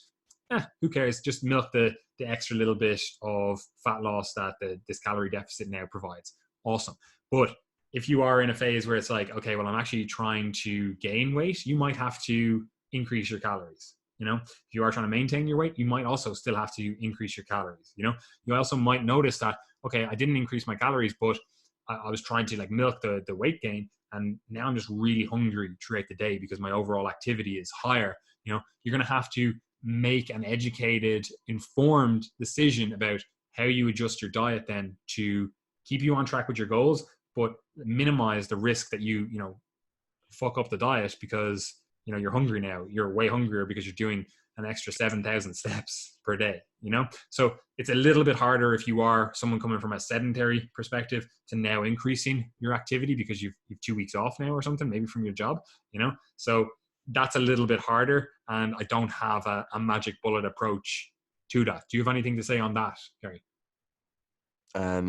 who cares? Just milk the extra little bit of fat loss that this calorie deficit now provides. Awesome. But if you are in a phase where it's like, okay, well, I'm actually trying to gain weight, you might have to increase your calories. If you are trying to maintain your weight, you might also still have to increase your calories. You also might notice that, okay, I didn't increase my calories, but I was trying to like milk the weight gain. And now I'm just really hungry throughout the day because my overall activity is higher. You're going to have to make an educated, informed decision about how you adjust your diet then to keep you on track with your goals, but minimize the risk that you fuck up the diet because you're hungry now. You're way hungrier because you're doing an extra 7,000 steps per day. So it's a little bit harder if you are someone coming from a sedentary perspective to now increasing your activity because you've 2 weeks off now or something, maybe from your job. So that's a little bit harder, and I don't have a magic bullet approach to that. Do you have anything to say on that, Gary?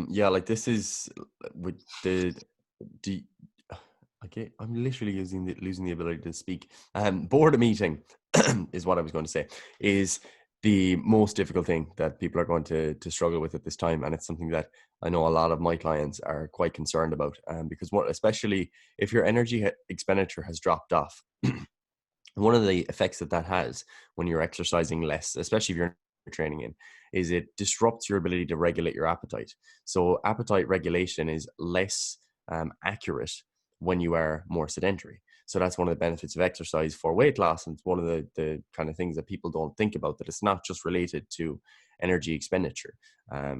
Yeah, like this is with the okay, I'm literally losing the ability to speak. Boredom eating is what I was going to say, is the most difficult thing that people are going to struggle with at this time, and it's something that I know a lot of my clients are quite concerned about, because especially if your energy expenditure has dropped off. One of the effects that has when you're exercising less, especially if you're training in, is it disrupts your ability to regulate your appetite. So appetite regulation is less accurate when you are more sedentary. So that's one of the benefits of exercise for weight loss. And it's one of the kind of things that people don't think about, that it's not just related to energy expenditure.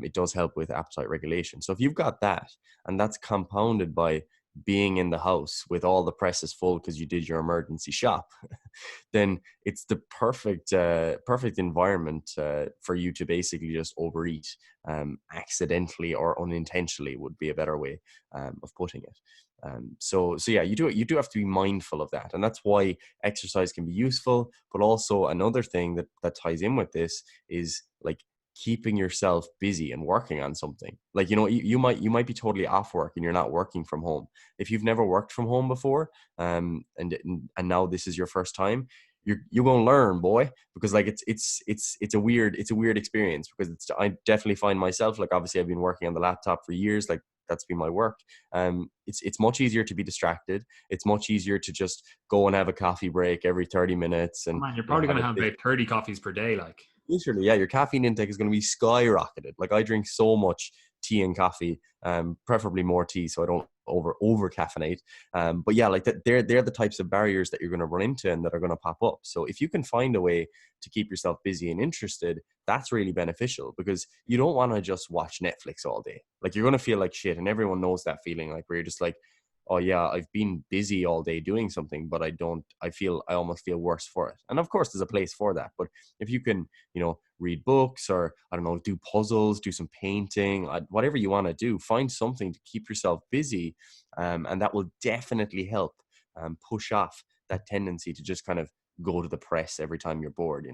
It does help with appetite regulation. So if you've got that, and that's compounded by being in the house with all the presses full because you did your emergency shop, then it's the perfect environment for you to basically just overeat, accidentally or unintentionally would be a better way of putting it. So yeah, you do have to be mindful of that, and that's why exercise can be useful. But also another thing that ties in with this is like keeping yourself busy and working on something. Like, you might be totally off work and you're not working from home. If you've never worked from home before, and now this is your first time, you're gonna learn, boy, because like it's a weird experience, because I definitely find myself, like, obviously I've been working on the laptop for years, like that's been my work. It's much easier to be distracted. It's much easier to just go and have a coffee break every 30 minutes Oh and man, you're probably have going a to have about 30 coffees per day. Like, literally, yeah, your caffeine intake is going to be skyrocketed. Like, I drink so much tea and coffee, preferably more tea, so I don't over caffeinate. But yeah, like that, they're the types of barriers that you're going to run into and that are going to pop up. So if you can find a way to keep yourself busy and interested, that's really beneficial, because you don't want to just watch Netflix all day. Like, you're going to feel like shit, and everyone knows that feeling, like where you're just like, oh yeah, I've been busy all day doing something, but I almost feel worse for it. And of course there's a place for that, but if you can, read books, or I don't know, do puzzles, do some painting, whatever you want to do, find something to keep yourself busy, and that will definitely help push off that tendency to just kind of go to the press every time you're bored.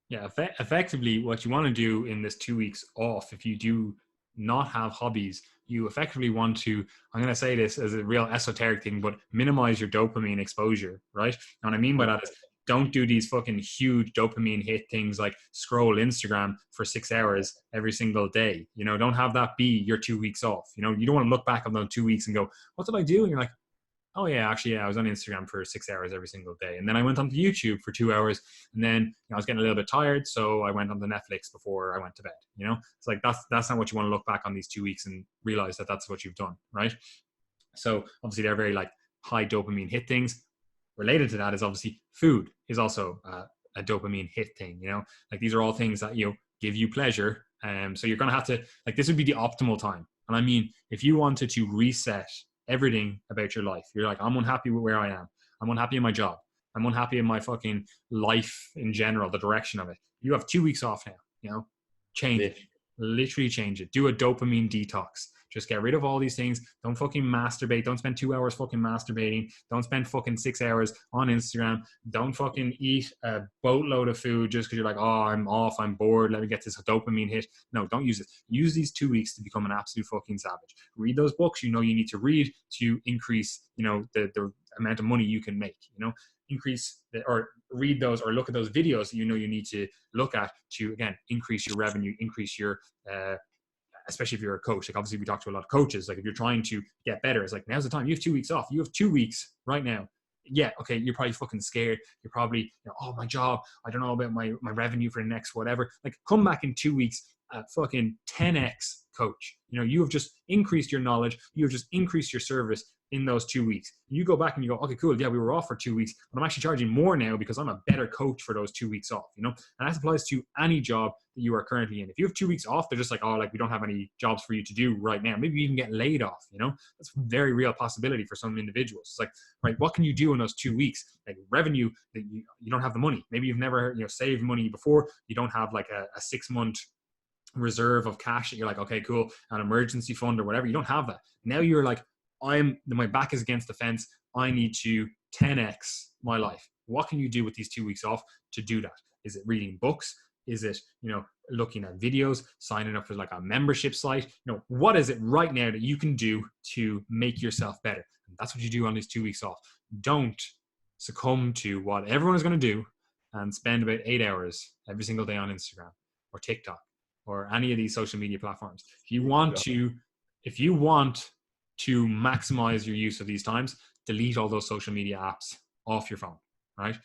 yeah, effectively, what you want to do in this 2 weeks off, if you do not have hobbies, you effectively want to, I'm going to say this as a real esoteric thing, but minimize your dopamine exposure, right? And what I mean by that is, don't do these fucking huge dopamine hit things like scroll Instagram for 6 hours every single day. Don't have that be your 2 weeks off. You don't want to look back on those 2 weeks and go, what did I do? And you're like, oh yeah, actually, yeah, I was on Instagram for 6 hours every single day, and then I went on to YouTube for 2 hours, and then I was getting a little bit tired, so I went on to Netflix before I went to bed. It's like that's not what you want to look back on these 2 weeks and realize that that's what you've done, right? So obviously they're very like high dopamine hit things. Related to that is obviously food is also a dopamine hit thing. Like these are all things that give you pleasure. So you're gonna have to, like, this would be the optimal time. And I mean, if you wanted to reset everything about your life, you're like, I'm unhappy with where I am. I'm unhappy in my job. I'm unhappy in my fucking life in general, the direction of it. You have 2 weeks off now. Change it. Literally change it. Do a dopamine detox. Just get rid of all these things. Don't fucking masturbate. Don't spend 2 hours fucking masturbating. Don't spend fucking 6 hours on Instagram. Don't fucking eat a boatload of food just because you're like, oh, I'm off, I'm bored, let me get this dopamine hit. No, don't use it. Use these 2 weeks to become an absolute fucking savage. Read those books you need to read to increase, the amount of money you can make, or read those or look at those videos that you need to look at to, again, increase your revenue, increase your especially if you're a coach. Like, obviously we talk to a lot of coaches, like if you're trying to get better, it's like, now's the time. You have 2 weeks off. You have 2 weeks right now. Yeah, okay, you're probably fucking scared. You're probably, oh, my job, I don't know about my revenue for the next whatever. Like, come back in 2 weeks at fucking 10x coach. You have just increased your knowledge. You have just increased your service in those 2 weeks. You go back and you go, okay, cool, yeah, we were off for 2 weeks, but I'm actually charging more now because I'm a better coach for those 2 weeks off. And that applies to any job that you are currently in. If you have 2 weeks off, they're just like, oh, like, we don't have any jobs for you to do right now. Maybe you even get laid off. That's a very real possibility for some individuals. It's like, right, what can you do in those 2 weeks? Like, revenue that you don't have the money. Maybe you've never saved money before. You don't have like a 6-month reserve of cash that you're like, okay, cool, an emergency fund or whatever. You don't have that. Now you're like, my back is against the fence. I need to 10x my life. What can you do with these 2 weeks off to do that? Is it reading books? Is it, looking at videos, signing up for like a membership site? What is it right now that you can do to make yourself better? And that's what you do on these 2 weeks off. Don't succumb to what everyone is going to do and spend about 8 hours every single day on Instagram or TikTok or any of these social media platforms. If you want to maximize your use of these times, delete all those social media apps off your phone, right?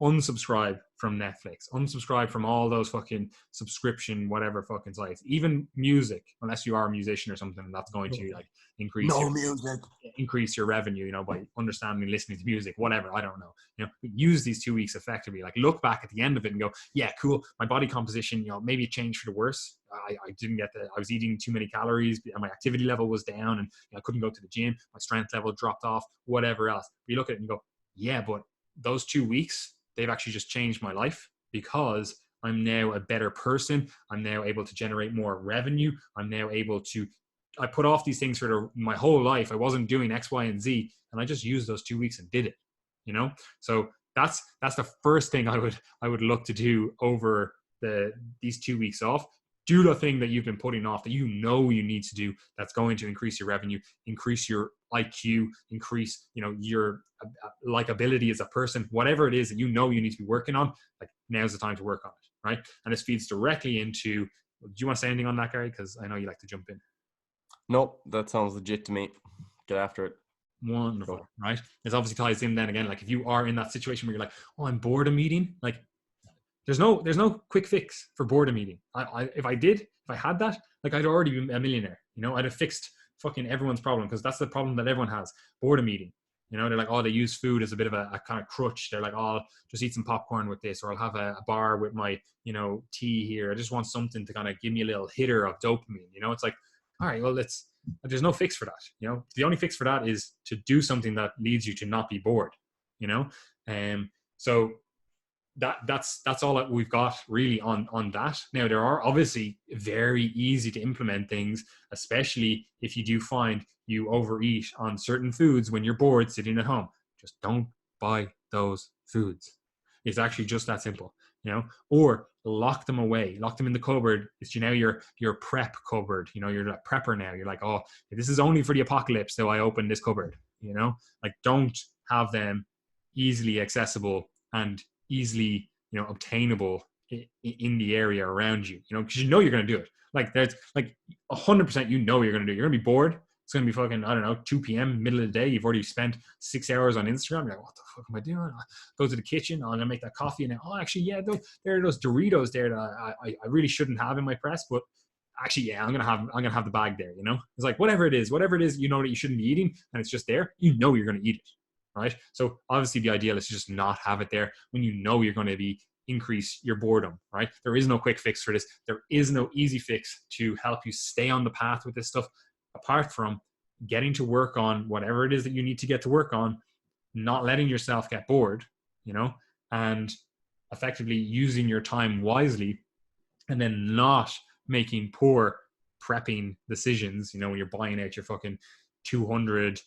Unsubscribe from Netflix, unsubscribe from all those fucking subscription, whatever fucking sites, even music, unless you are a musician or something, and that's going to like increase your revenue, by understanding, listening to music, whatever. I don't know. Use these 2 weeks effectively. Like look back at the end of it and go, yeah, cool. My body composition, maybe it changed for the worse. I didn't get I was eating too many calories and my activity level was down and I couldn't go to the gym. My strength level dropped off, whatever else. But you look at it and go, yeah, but those 2 weeks, they've actually just changed my life because I'm now a better person. I'm now able to generate more revenue. I'm now able to, I put off these things for my whole life. I wasn't doing X, Y, and Z, and I just used those 2 weeks and did it, So that's the first thing I would look to do over these 2 weeks off. Do the thing that you've been putting off that you need to do that's going to increase your revenue, increase your IQ, increase, your likability as a person, whatever it is that you need to be working on. Like now's the time to work on it, right? And this feeds directly into, do you want to say anything on that, Gary? Because I know you like to jump in. Nope, that sounds legit to me. Get after it. Wonderful, right? This obviously ties in then again, like if you are in that situation where you're like, oh, I'm bored of meeting, like there's no quick fix for boredom eating. If I had that, like I'd already be a millionaire. I'd have fixed fucking everyone's problem, because that's the problem that everyone has: boredom eating. They're like, oh, they use food as a bit of a kind of crutch. They're like, oh, I'll just eat some popcorn with this, or I'll have a bar with my tea here. I just want something to kind of give me a little hitter of dopamine. It's like, all right, well, there's no fix for that. The only fix for that is to do something that leads you to not be bored. So that's all that we've got really on that. Now, there are obviously very easy to implement things, especially if you do find you overeat on certain foods when you're bored sitting at home. Just don't buy those foods. It's actually just that simple, or lock them away, lock them in the cupboard. It's your prep cupboard. You're a prepper now. You're like, oh, this is only for the apocalypse, so I open this cupboard. Like don't have them easily accessible and easily obtainable in the area around you, because you're going to do it. Like there's like 100% you're going to do it. You're going to be bored. It's going to be fucking, I don't know, 2 p.m. middle of the day. You've already spent 6 hours on Instagram. You're like, what the fuck am I doing? I go to the kitchen. I'm going to make that coffee. And then, oh, actually, yeah, there are those Doritos there that I really shouldn't have in my press, but actually, yeah, I'm gonna have the bag there. It's like whatever it is, that you shouldn't be eating, and it's just there. You're going to eat it. Right? So obviously the ideal is to just not have it there when you're going to increase your boredom, right? There is no quick fix for this. There is no easy fix to help you stay on the path with this stuff, apart from getting to work on whatever it is that you need to get to work on, not letting yourself get bored, and effectively using your time wisely, and then not making poor prepping decisions, when you're buying out your fucking 200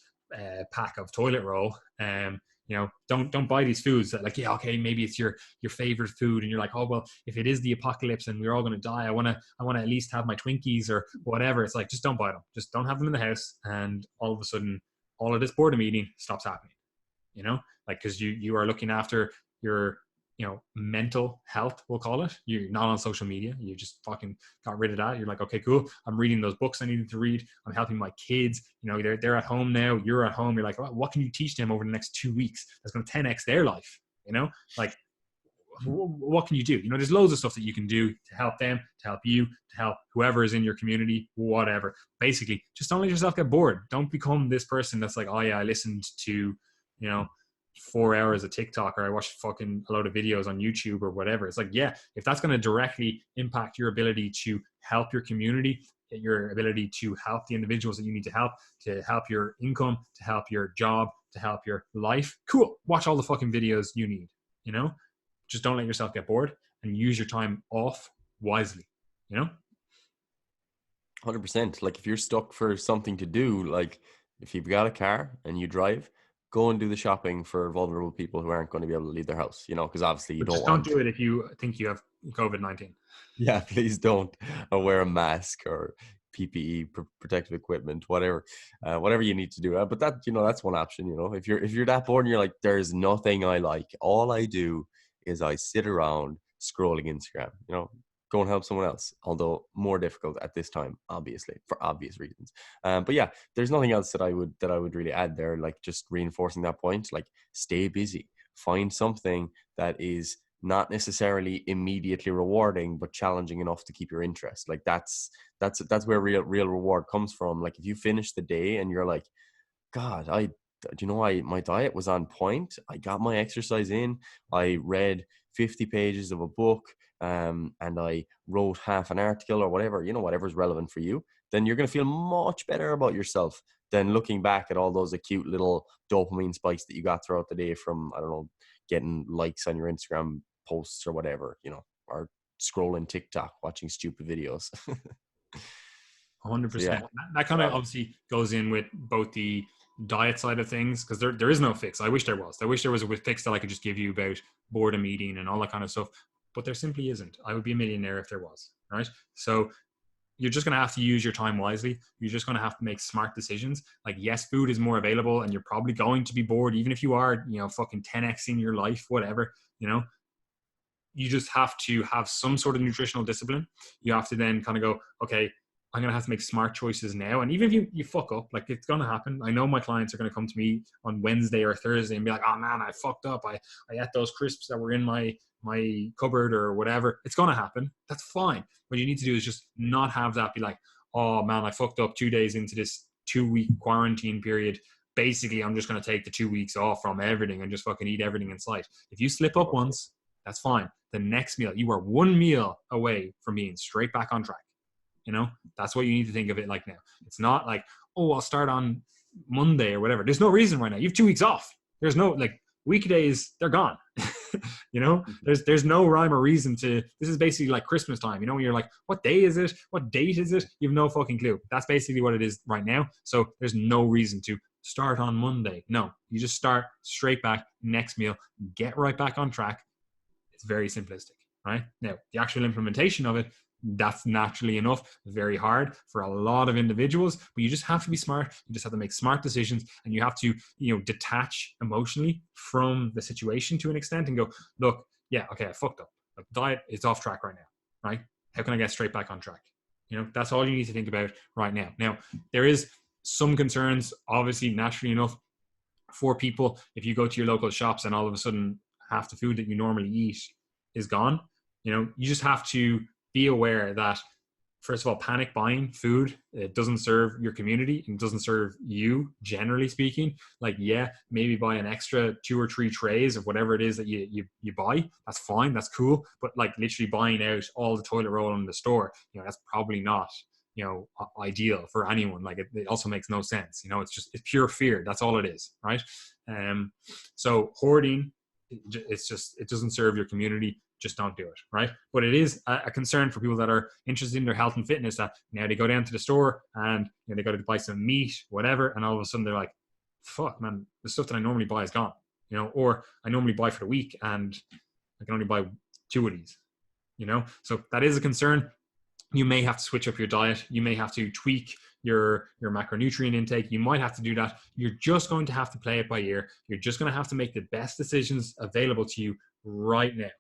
pack of toilet roll. Don't buy these foods that, like, yeah, okay, maybe it's your favorite food, and you're like, oh well, if it is the apocalypse and we're all going to die, I want to at least have my Twinkies or whatever. It's like, just don't buy them. Just don't have them in the house, and all of a sudden all of this boredom eating stops happening. Like, because you are looking after your mental health, we'll call it. You're not on social media. You just fucking got rid of that. You're like, okay, cool. I'm reading those books I needed to read. I'm helping my kids. They're at home now. You're at home. You're like, well, what can you teach them over the next 2 weeks that's going to 10x their life? Like, what can you do? There's loads of stuff that you can do to help them, to help you, to help whoever is in your community, whatever. Basically, just don't let yourself get bored. Don't become this person that's like, oh yeah, I listened to, 4 hours of TikTok, or I watched fucking a load of videos on YouTube or whatever. It's like, yeah, if that's going to directly impact your ability to help your community, your ability to help the individuals that you need to help your income, to help your job, to help your life, cool. Watch all the fucking videos you need, just don't let yourself get bored, and use your time off wisely, 100%. Like if you're stuck for something to do, like if you've got a car and you drive, go and do the shopping for vulnerable people who aren't going to be able to leave their house, you know, because obviously you But don't just don't want. do it if you think you have COVID-19. Yeah, please don't wear a mask or PPE, protective equipment, whatever you need to do. But that, you know, that's one option. You know, if you're that bored and you're like, there's nothing I like. All I do is I sit around scrolling Instagram. You know, go and help someone else. Although more difficult at this time, obviously, for obvious reasons. But yeah, there's nothing else that I would really add there. Like just reinforcing that point. Like stay busy. Find something that is not necessarily immediately rewarding but challenging enough to keep your interest. Like that's where real reward comes from. Like if you finish the day and you're like, God, my diet was on point, I got my exercise in, I read 50 pages of a book, and I wrote half an article or whatever, you know, whatever's relevant for you, then you're going to feel much better about yourself than looking back at all those acute little dopamine spikes that you got throughout the day from, I don't know, getting likes on your Instagram posts or whatever, you know, or scrolling TikTok, watching stupid videos. 100%. So yeah, That kind of obviously goes in with both the diet side of things, because there is no fix. I wish there was. I wish there was a fix that I could just give you about boredom eating and all that kind of stuff, but there simply isn't. I would be a millionaire if there was, right? So you're just going to have to use your time wisely. You're just going to have to make smart decisions. Like, yes, food is more available and you're probably going to be bored, even if you are, you know, fucking 10x in your life, whatever, you know. You just have to have some sort of nutritional discipline. You have to then kind of go, okay, I'm going to have to make smart choices now. And even if you fuck up, like it's going to happen. I know my clients are going to come to me on Wednesday or Thursday and be like, oh man, I fucked up. I ate those crisps that were in my cupboard or whatever. It's going to happen. That's fine. What you need to do is just not have that be like, oh man, I fucked up 2 days into this 2-week quarantine period. Basically, I'm just going to take the 2 weeks off from everything and just fucking eat everything in sight. If you slip up once, that's fine. The next meal, you are one meal away from being straight back on track. You know, that's what you need to think of it like now. It's not like, oh, I'll start on Monday or whatever. There's no reason right now. You have 2 weeks off. There's no like weekdays, they're gone. You know, there's no rhyme or reason to, this is basically like Christmas time. You know, when you're like, what day is it? What date is it? You have no fucking clue. That's basically what it is right now. So there's no reason to start on Monday. No, you just start straight back, next meal, get right back on track. It's very simplistic, right? Now, the actual implementation of it, that's naturally enough very hard for a lot of individuals, but you just have to be smart. You just have to make smart decisions, and you have to, you know, detach emotionally from the situation to an extent and go, look, yeah, okay, I fucked up. The diet is off track right now, right? How can I get straight back on track? You know, that's all you need to think about right now. Now, there is some concerns, obviously, naturally enough, for people. If you go to your local shops and all of a sudden half the food that you normally eat is gone, you know, you just have to be aware that, first of all, panic buying food, it doesn't serve your community and doesn't serve you, generally speaking. Like, yeah, maybe buy an extra 2 or 3 trays of whatever it is that you buy. That's fine, that's cool. But like literally buying out all the toilet roll in the store, you know, that's probably not, you know, ideal for anyone. Like it also makes no sense. You know, it's pure fear. That's all it is, right? So hoarding, it's just, it doesn't serve your community. Just don't do it, right? But it is a concern for people that are interested in their health and fitness, that now they go down to the store and, you know, they got to buy some meat, whatever, and all of a sudden they're like, fuck, man, the stuff that I normally buy is gone, you know, or I normally buy for the week and I can only buy 2 of these, you know. So that is a concern. You may have to switch up your diet. You may have to tweak your macronutrient intake. You might have to do that. You're just going to have to play it by ear. You're just going to have to make the best decisions available to you right now,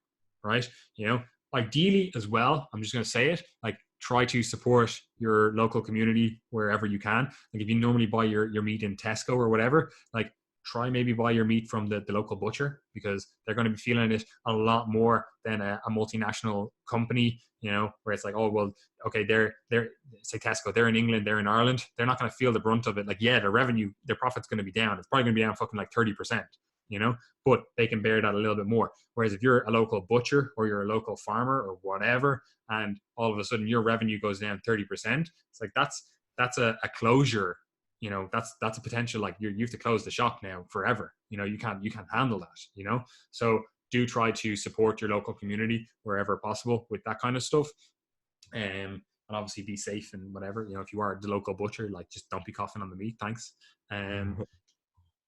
right? You know, ideally as well, I'm just going to say it, like try to support your local community wherever you can. Like if you normally buy your meat in Tesco or whatever, like try maybe buy your meat from the local butcher, because they're going to be feeling it a lot more than a multinational company, you know, where it's like, oh, well, okay, they're say Tesco, they're in England, they're in Ireland, they're not going to feel the brunt of it. Like, yeah, their revenue, their profit's going to be down. It's probably going to be down fucking like 30%, you know, but they can bear that a little bit more. Whereas if you're a local butcher or you're a local farmer or whatever, and all of a sudden your revenue goes down 30%, it's like that's a closure. You know, that's a potential, like you have to close the shop now forever. You know, you can't handle that, you know. So do try to support your local community wherever possible with that kind of stuff. And obviously be safe and whatever, you know, if you are the local butcher, like just don't be coughing on the meat, thanks.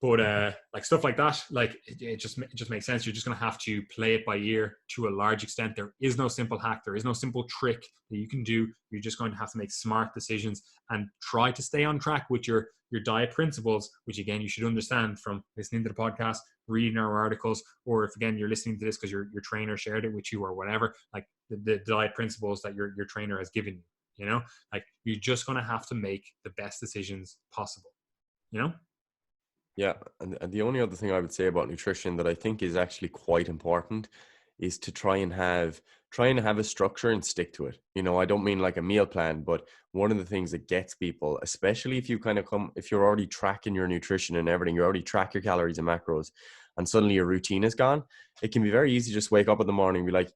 But like stuff like that, like it just makes sense. You're just going to have to play it by ear to a large extent. There is no simple hack. There is no simple trick that you can do. You're just going to have to make smart decisions and try to stay on track with your diet principles, which again you should understand from listening to the podcast, reading our articles, or if again you're listening to this because your trainer shared it with you or whatever. Like the diet principles that your trainer has given you. You know, like you're just going to have to make the best decisions possible. You know. Yeah, and the only other thing I would say about nutrition that I think is actually quite important is to try and have a structure and stick to it. You know, I don't mean like a meal plan, but one of the things that gets people, especially if you if you're already tracking your nutrition and everything, you already track your calories and macros, and suddenly your routine is gone, it can be very easy to just wake up in the morning and be like,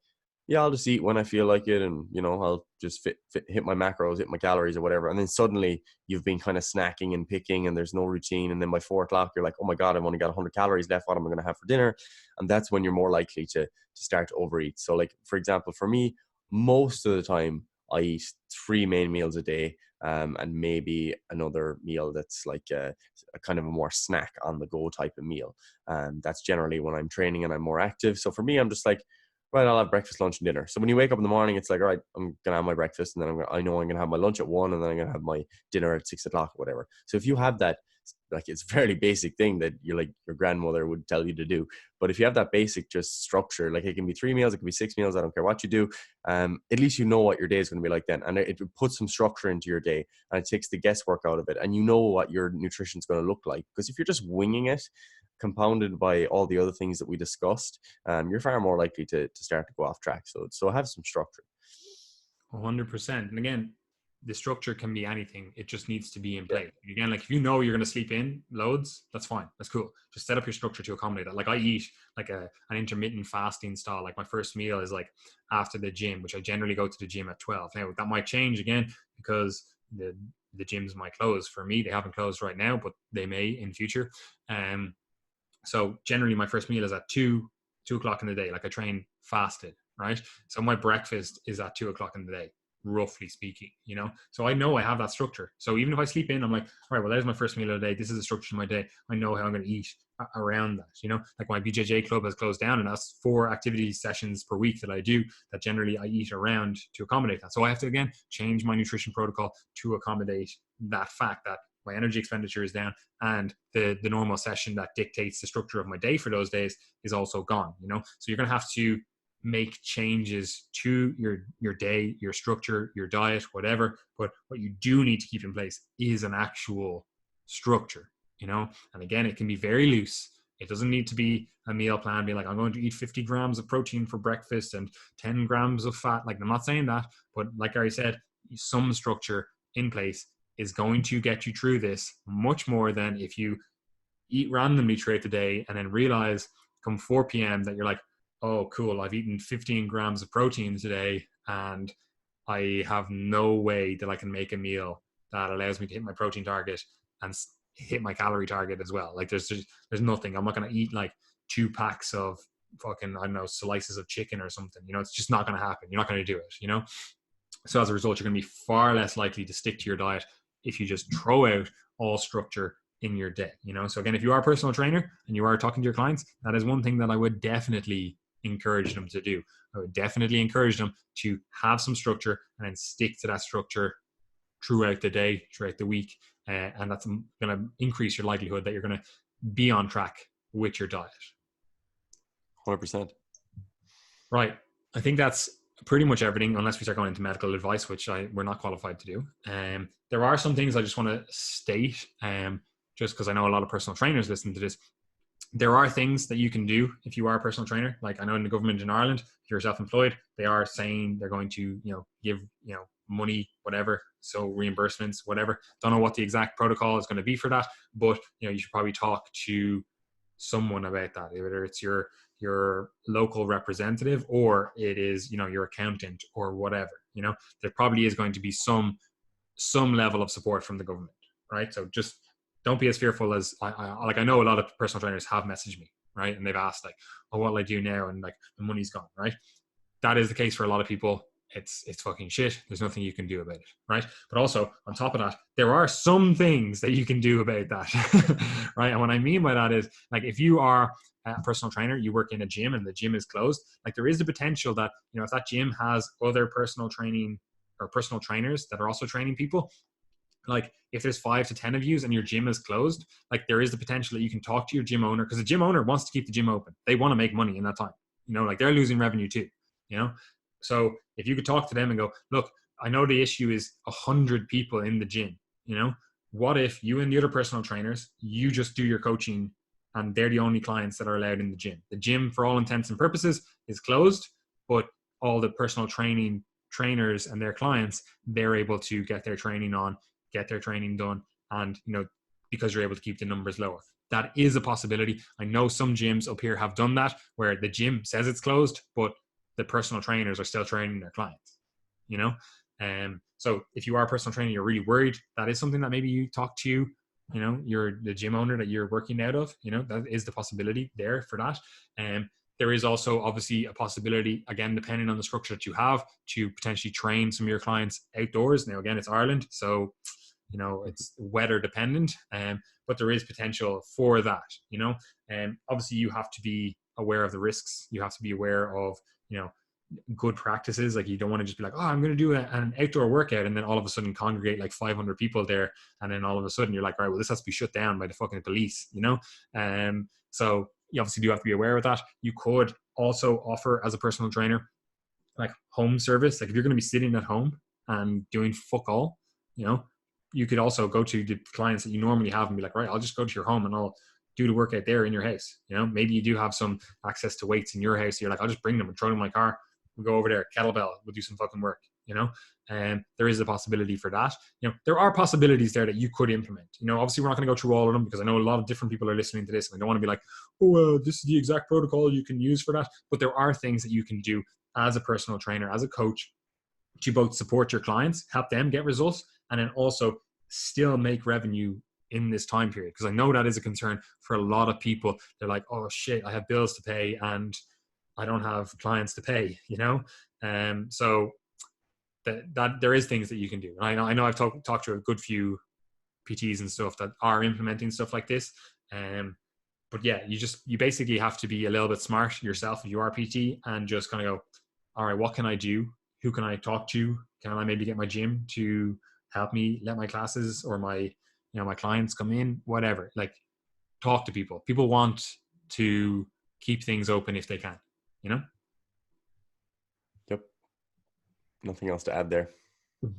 yeah, I'll just eat when I feel like it, and you know, I'll just hit my macros, hit my calories or whatever. And then suddenly you've been kind of snacking and picking, and there's no routine. And then by 4 o'clock, you're like, oh my god, I've only got 100 calories left. What am I going to have for dinner? And that's when you're more likely to start to overeat. So, like for example, for me, most of the time I eat 3 main meals a day, and maybe another meal that's like a kind of a more snack on the go type of meal. And that's generally when I'm training and I'm more active. So for me, I'm just like, right, I'll have breakfast, lunch, and dinner. So when you wake up in the morning, it's like, all right, I'm going to have my breakfast, and then I know I'm going to have my lunch at 1, and then I'm going to have my dinner at 6 o'clock or whatever. So if you have that, like, it's a fairly basic thing that you're like your grandmother would tell you to do. But if you have that basic just structure, like it can be 3 meals, it can be 6 meals, I don't care what you do. At least you know what your day is going to be like then. And it puts some structure into your day, and it takes the guesswork out of it. And you know what your nutrition is going to look like. Because if you're just winging it, compounded by all the other things that we discussed, you're far more likely to start to go off track. So have some structure. 100%. And again, the structure can be anything. It just needs to be in place. Again, like if you know you're going to sleep in loads, that's fine. That's cool. Just set up your structure to accommodate that. Like I eat like an intermittent fasting style. Like my first meal is like after the gym, which I generally go to the gym at 12. Now that might change again because the gyms might close. For me, they haven't closed right now, but they may in future. So generally my first meal is at 2 o'clock in the day. Like I train fasted, right? So my breakfast is at 2 o'clock in the day, roughly speaking, you know? So I know I have that structure. So even if I sleep in, I'm like, all right, well, there's my first meal of the day. This is the structure of my day. I know how I'm going to eat around that, you know? Like my BJJ club has closed down, and that's 4 activity sessions per week that I do that generally I eat around to accommodate that. So I have to, again, change my nutrition protocol to accommodate that fact that my energy expenditure is down, and the normal session that dictates the structure of my day for those days is also gone, you know? So you're going to have to make changes to your day, your structure, your diet, whatever. But what you do need to keep in place is an actual structure, you know? And again, it can be very loose. It doesn't need to be a meal plan, be like, I'm going to eat 50 grams of protein for breakfast and 10 grams of fat. Like, I'm not saying that, but like Gary said, some structure in place is going to get you through this much more than if you eat randomly throughout the day and then realize come 4 p.m. that you're like, oh, cool, I've eaten 15 grams of protein today and I have no way that I can make a meal that allows me to hit my protein target and hit my calorie target as well. Like there's nothing. I'm not going to eat like 2 packs of fucking, I don't know, slices of chicken or something. You know, it's just not going to happen. You're not going to do it, you know? So as a result, you're going to be far less likely to stick to your diet if you just throw out all structure in your day, you know? So again, if you are a personal trainer and you are talking to your clients, that is one thing that I would definitely encourage them to do. I would definitely encourage them to have some structure and then stick to that structure throughout the day, throughout the week. And that's going to increase your likelihood that you're going to be on track with your diet. 100%. Right. I think that's pretty much everything, unless we start going into medical advice, which we're not qualified to do. There are some things I just want to state, just because I know a lot of personal trainers listen to this. There are things that you can do if you are a personal trainer. Like I know in the government in Ireland, if you're self-employed, they are saying they're going to, give, money, whatever. So reimbursements, whatever. Don't know what the exact protocol is going to be for that, but you should probably talk to someone about that, whether it's your local representative or it is, your accountant or whatever. There probably is going to be some level of support from the government, right? So just don't be as fearful as I know a lot of personal trainers have messaged me, right? And they've asked like, oh, what'll I do now? And like the money's gone, right? That is the case for a lot of people. it's fucking shit. There's nothing you can do about it, right? But also on top of that, there are some things that you can do about that, right? And what I mean by that is, like, if you are a personal trainer, you work in a gym and the gym is closed, like there is the potential that, you know, if that gym has other personal training or personal trainers that are also training people, like if there's 5 to 10 of you and your gym is closed, like there is the potential that you can talk to your gym owner, because the gym owner wants to keep the gym open. They want to make money in that time, you know, like they're losing revenue too, you know. So if you could talk to them and go, look, I know the issue is 100 people in the gym, you know, what if you and the other personal trainers, you just do your coaching and they're the only clients that are allowed in the gym. The gym, for all intents and purposes, is closed, but all the personal training trainers and their clients, they're able to get their training on, get their training done, and, you know, because you're able to keep the numbers lower. That is a possibility. I know some gyms up here have done that, where the gym says it's closed, but the personal trainers are still training their clients, you know. So if you are a personal trainer, you're really worried, that is something that maybe you talk to, you know, the gym owner that you're working out of, you know, that is the possibility there for that. There is also obviously a possibility, again, depending on the structure that you have, to potentially train some of your clients outdoors. Now, again, it's Ireland, so, you know, it's weather dependent, but there is potential for that, you know. Obviously you have to be aware of the risks. You have to be aware of, you know, good practices. Like, you don't want to just be like, oh, I'm going to do an outdoor workout, and then all of a sudden congregate like 500 people there, and then all of a sudden you're like, all right, well, this has to be shut down by the fucking police, you know. So you obviously do have to be aware of that. You could also offer, as a personal trainer, like home service. Like if you're going to be sitting at home and doing fuck all, you know, you could also go to the clients that you normally have and be like, right, I'll just go to your home and I'll do the workout there in your house. You know, maybe you do have some access to weights in your house. You're like, I'll just bring them and throw them in my car. We'll go over there, kettlebell, we'll do some fucking work, you know. And there is a possibility for that. You know, there are possibilities there that you could implement. You know, obviously we're not going to go through all of them, because I know a lot of different people are listening to this and I don't want to be like, oh, this is the exact protocol you can use for that. But there are things that you can do as a personal trainer, as a coach, to both support your clients, help them get results, and then also still make revenue in this time period. Because I know that is a concern for a lot of people. They're like, oh shit, I have bills to pay and I don't have clients to pay, you know. So that there is things that you can do. And I know I've talked to a good few PTs and stuff that are implementing stuff like this. But yeah, you basically have to be a little bit smart yourself if you are PT, and just kind of go, all right, what can I do? Who can I talk to? Can I maybe get my gym to help me let my classes or my, you know, my clients come in? Whatever. Like, talk to people. People want to keep things open if they can, you know? Yep. Nothing else to add there.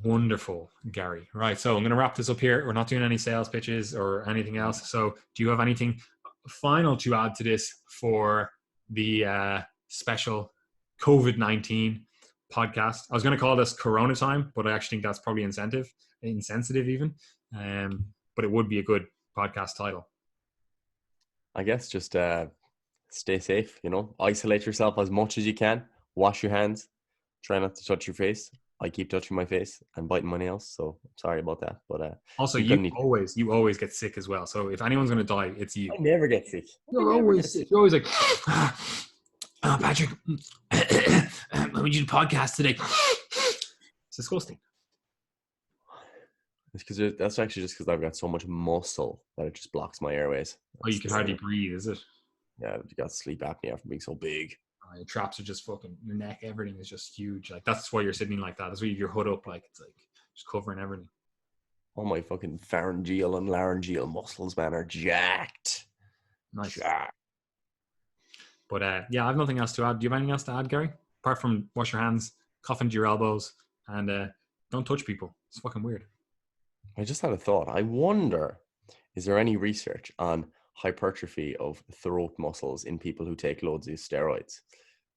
Wonderful, Gary. Right. So I'm going to wrap this up here. We're not doing any sales pitches or anything else. So do you have anything final to add to this for the special COVID-19 podcast? I was going to call this Corona time, but I actually think that's probably insensitive even. But it would be a good podcast title. I guess just stay safe, you know, isolate yourself as much as you can, wash your hands, try not to touch your face. I keep touching my face and biting my nails, so sorry about that. But also, you always get sick as well. So if anyone's going to die, it's you. I never get sick. You're always sick. You're always like, oh, Patrick, we do a podcast today. It's disgusting. It's because that's actually just because I've got so much muscle that it just blocks my airways. Oh, you can hardly breathe, is it? Yeah, you got sleep apnea from being so big. Your traps are just fucking, your neck, everything is just huge. Like, that's why you're sitting like that. That's why you have your hood up, like, it's like just covering everything. All my fucking pharyngeal and laryngeal muscles, man, are jacked. Nice. Jacked. But yeah, I have nothing else to add. Do you have anything else to add, Gary? Apart from wash your hands, cough into your elbows, and don't touch people. It's fucking weird. I just had a thought. I wonder, is there any research on hypertrophy of throat muscles in people who take loads of steroids?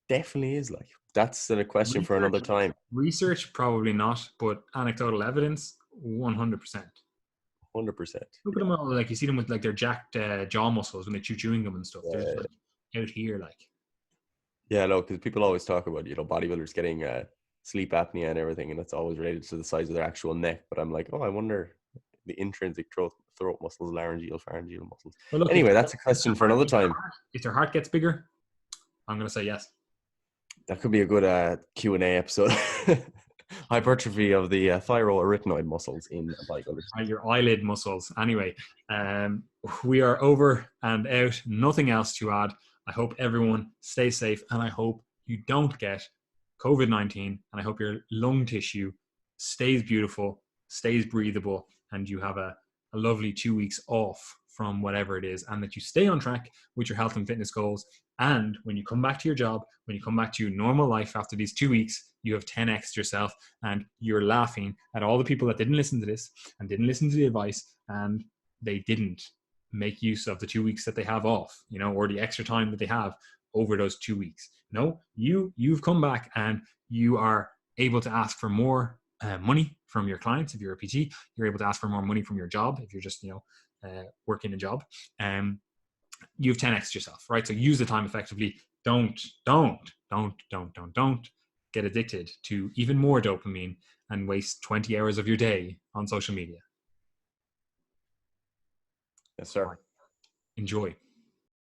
Definitely is. Like, that's a question for another time. Research, probably not, but anecdotal evidence, 100%. 100%. Look at them all, like, you see them with like their jacked jaw muscles when they chew chewing gum and stuff. Yeah. They're just, like, out here, like. Yeah, no, because people always talk about, you know, bodybuilders getting sleep apnea and everything, and it's always related to the size of their actual neck. But I'm like, oh, I wonder the intrinsic throat muscles, laryngeal, pharyngeal muscles. Well, look, anyway, that's a question for another time. If their heart gets bigger, I'm going to say yes. That could be a good Q&A episode. Hypertrophy of the thyroarytenoid muscles in bodybuilders. Your eyelid muscles. Anyway, we are over and out. Nothing else to add. I hope everyone stays safe, and I hope you don't get COVID-19, and I hope your lung tissue stays beautiful, stays breathable, and you have a lovely 2 weeks off from whatever it is, and that you stay on track with your health and fitness goals. And when you come back to your job, when you come back to your normal life after these 2 weeks, you have 10x yourself, and you're laughing at all the people that didn't listen to this and didn't listen to the advice, and they didn't make use of the 2 weeks that they have off, or the extra time that they have over those 2 weeks. No, you've come back and you are able to ask for more money from your clients. If you're a PT, you're able to ask for more money from your job. If you're just working a job, you've 10x yourself, right? So use the time effectively. Don't get addicted to even more dopamine and waste 20 hours of your day on social media. Yes, sir. Enjoy.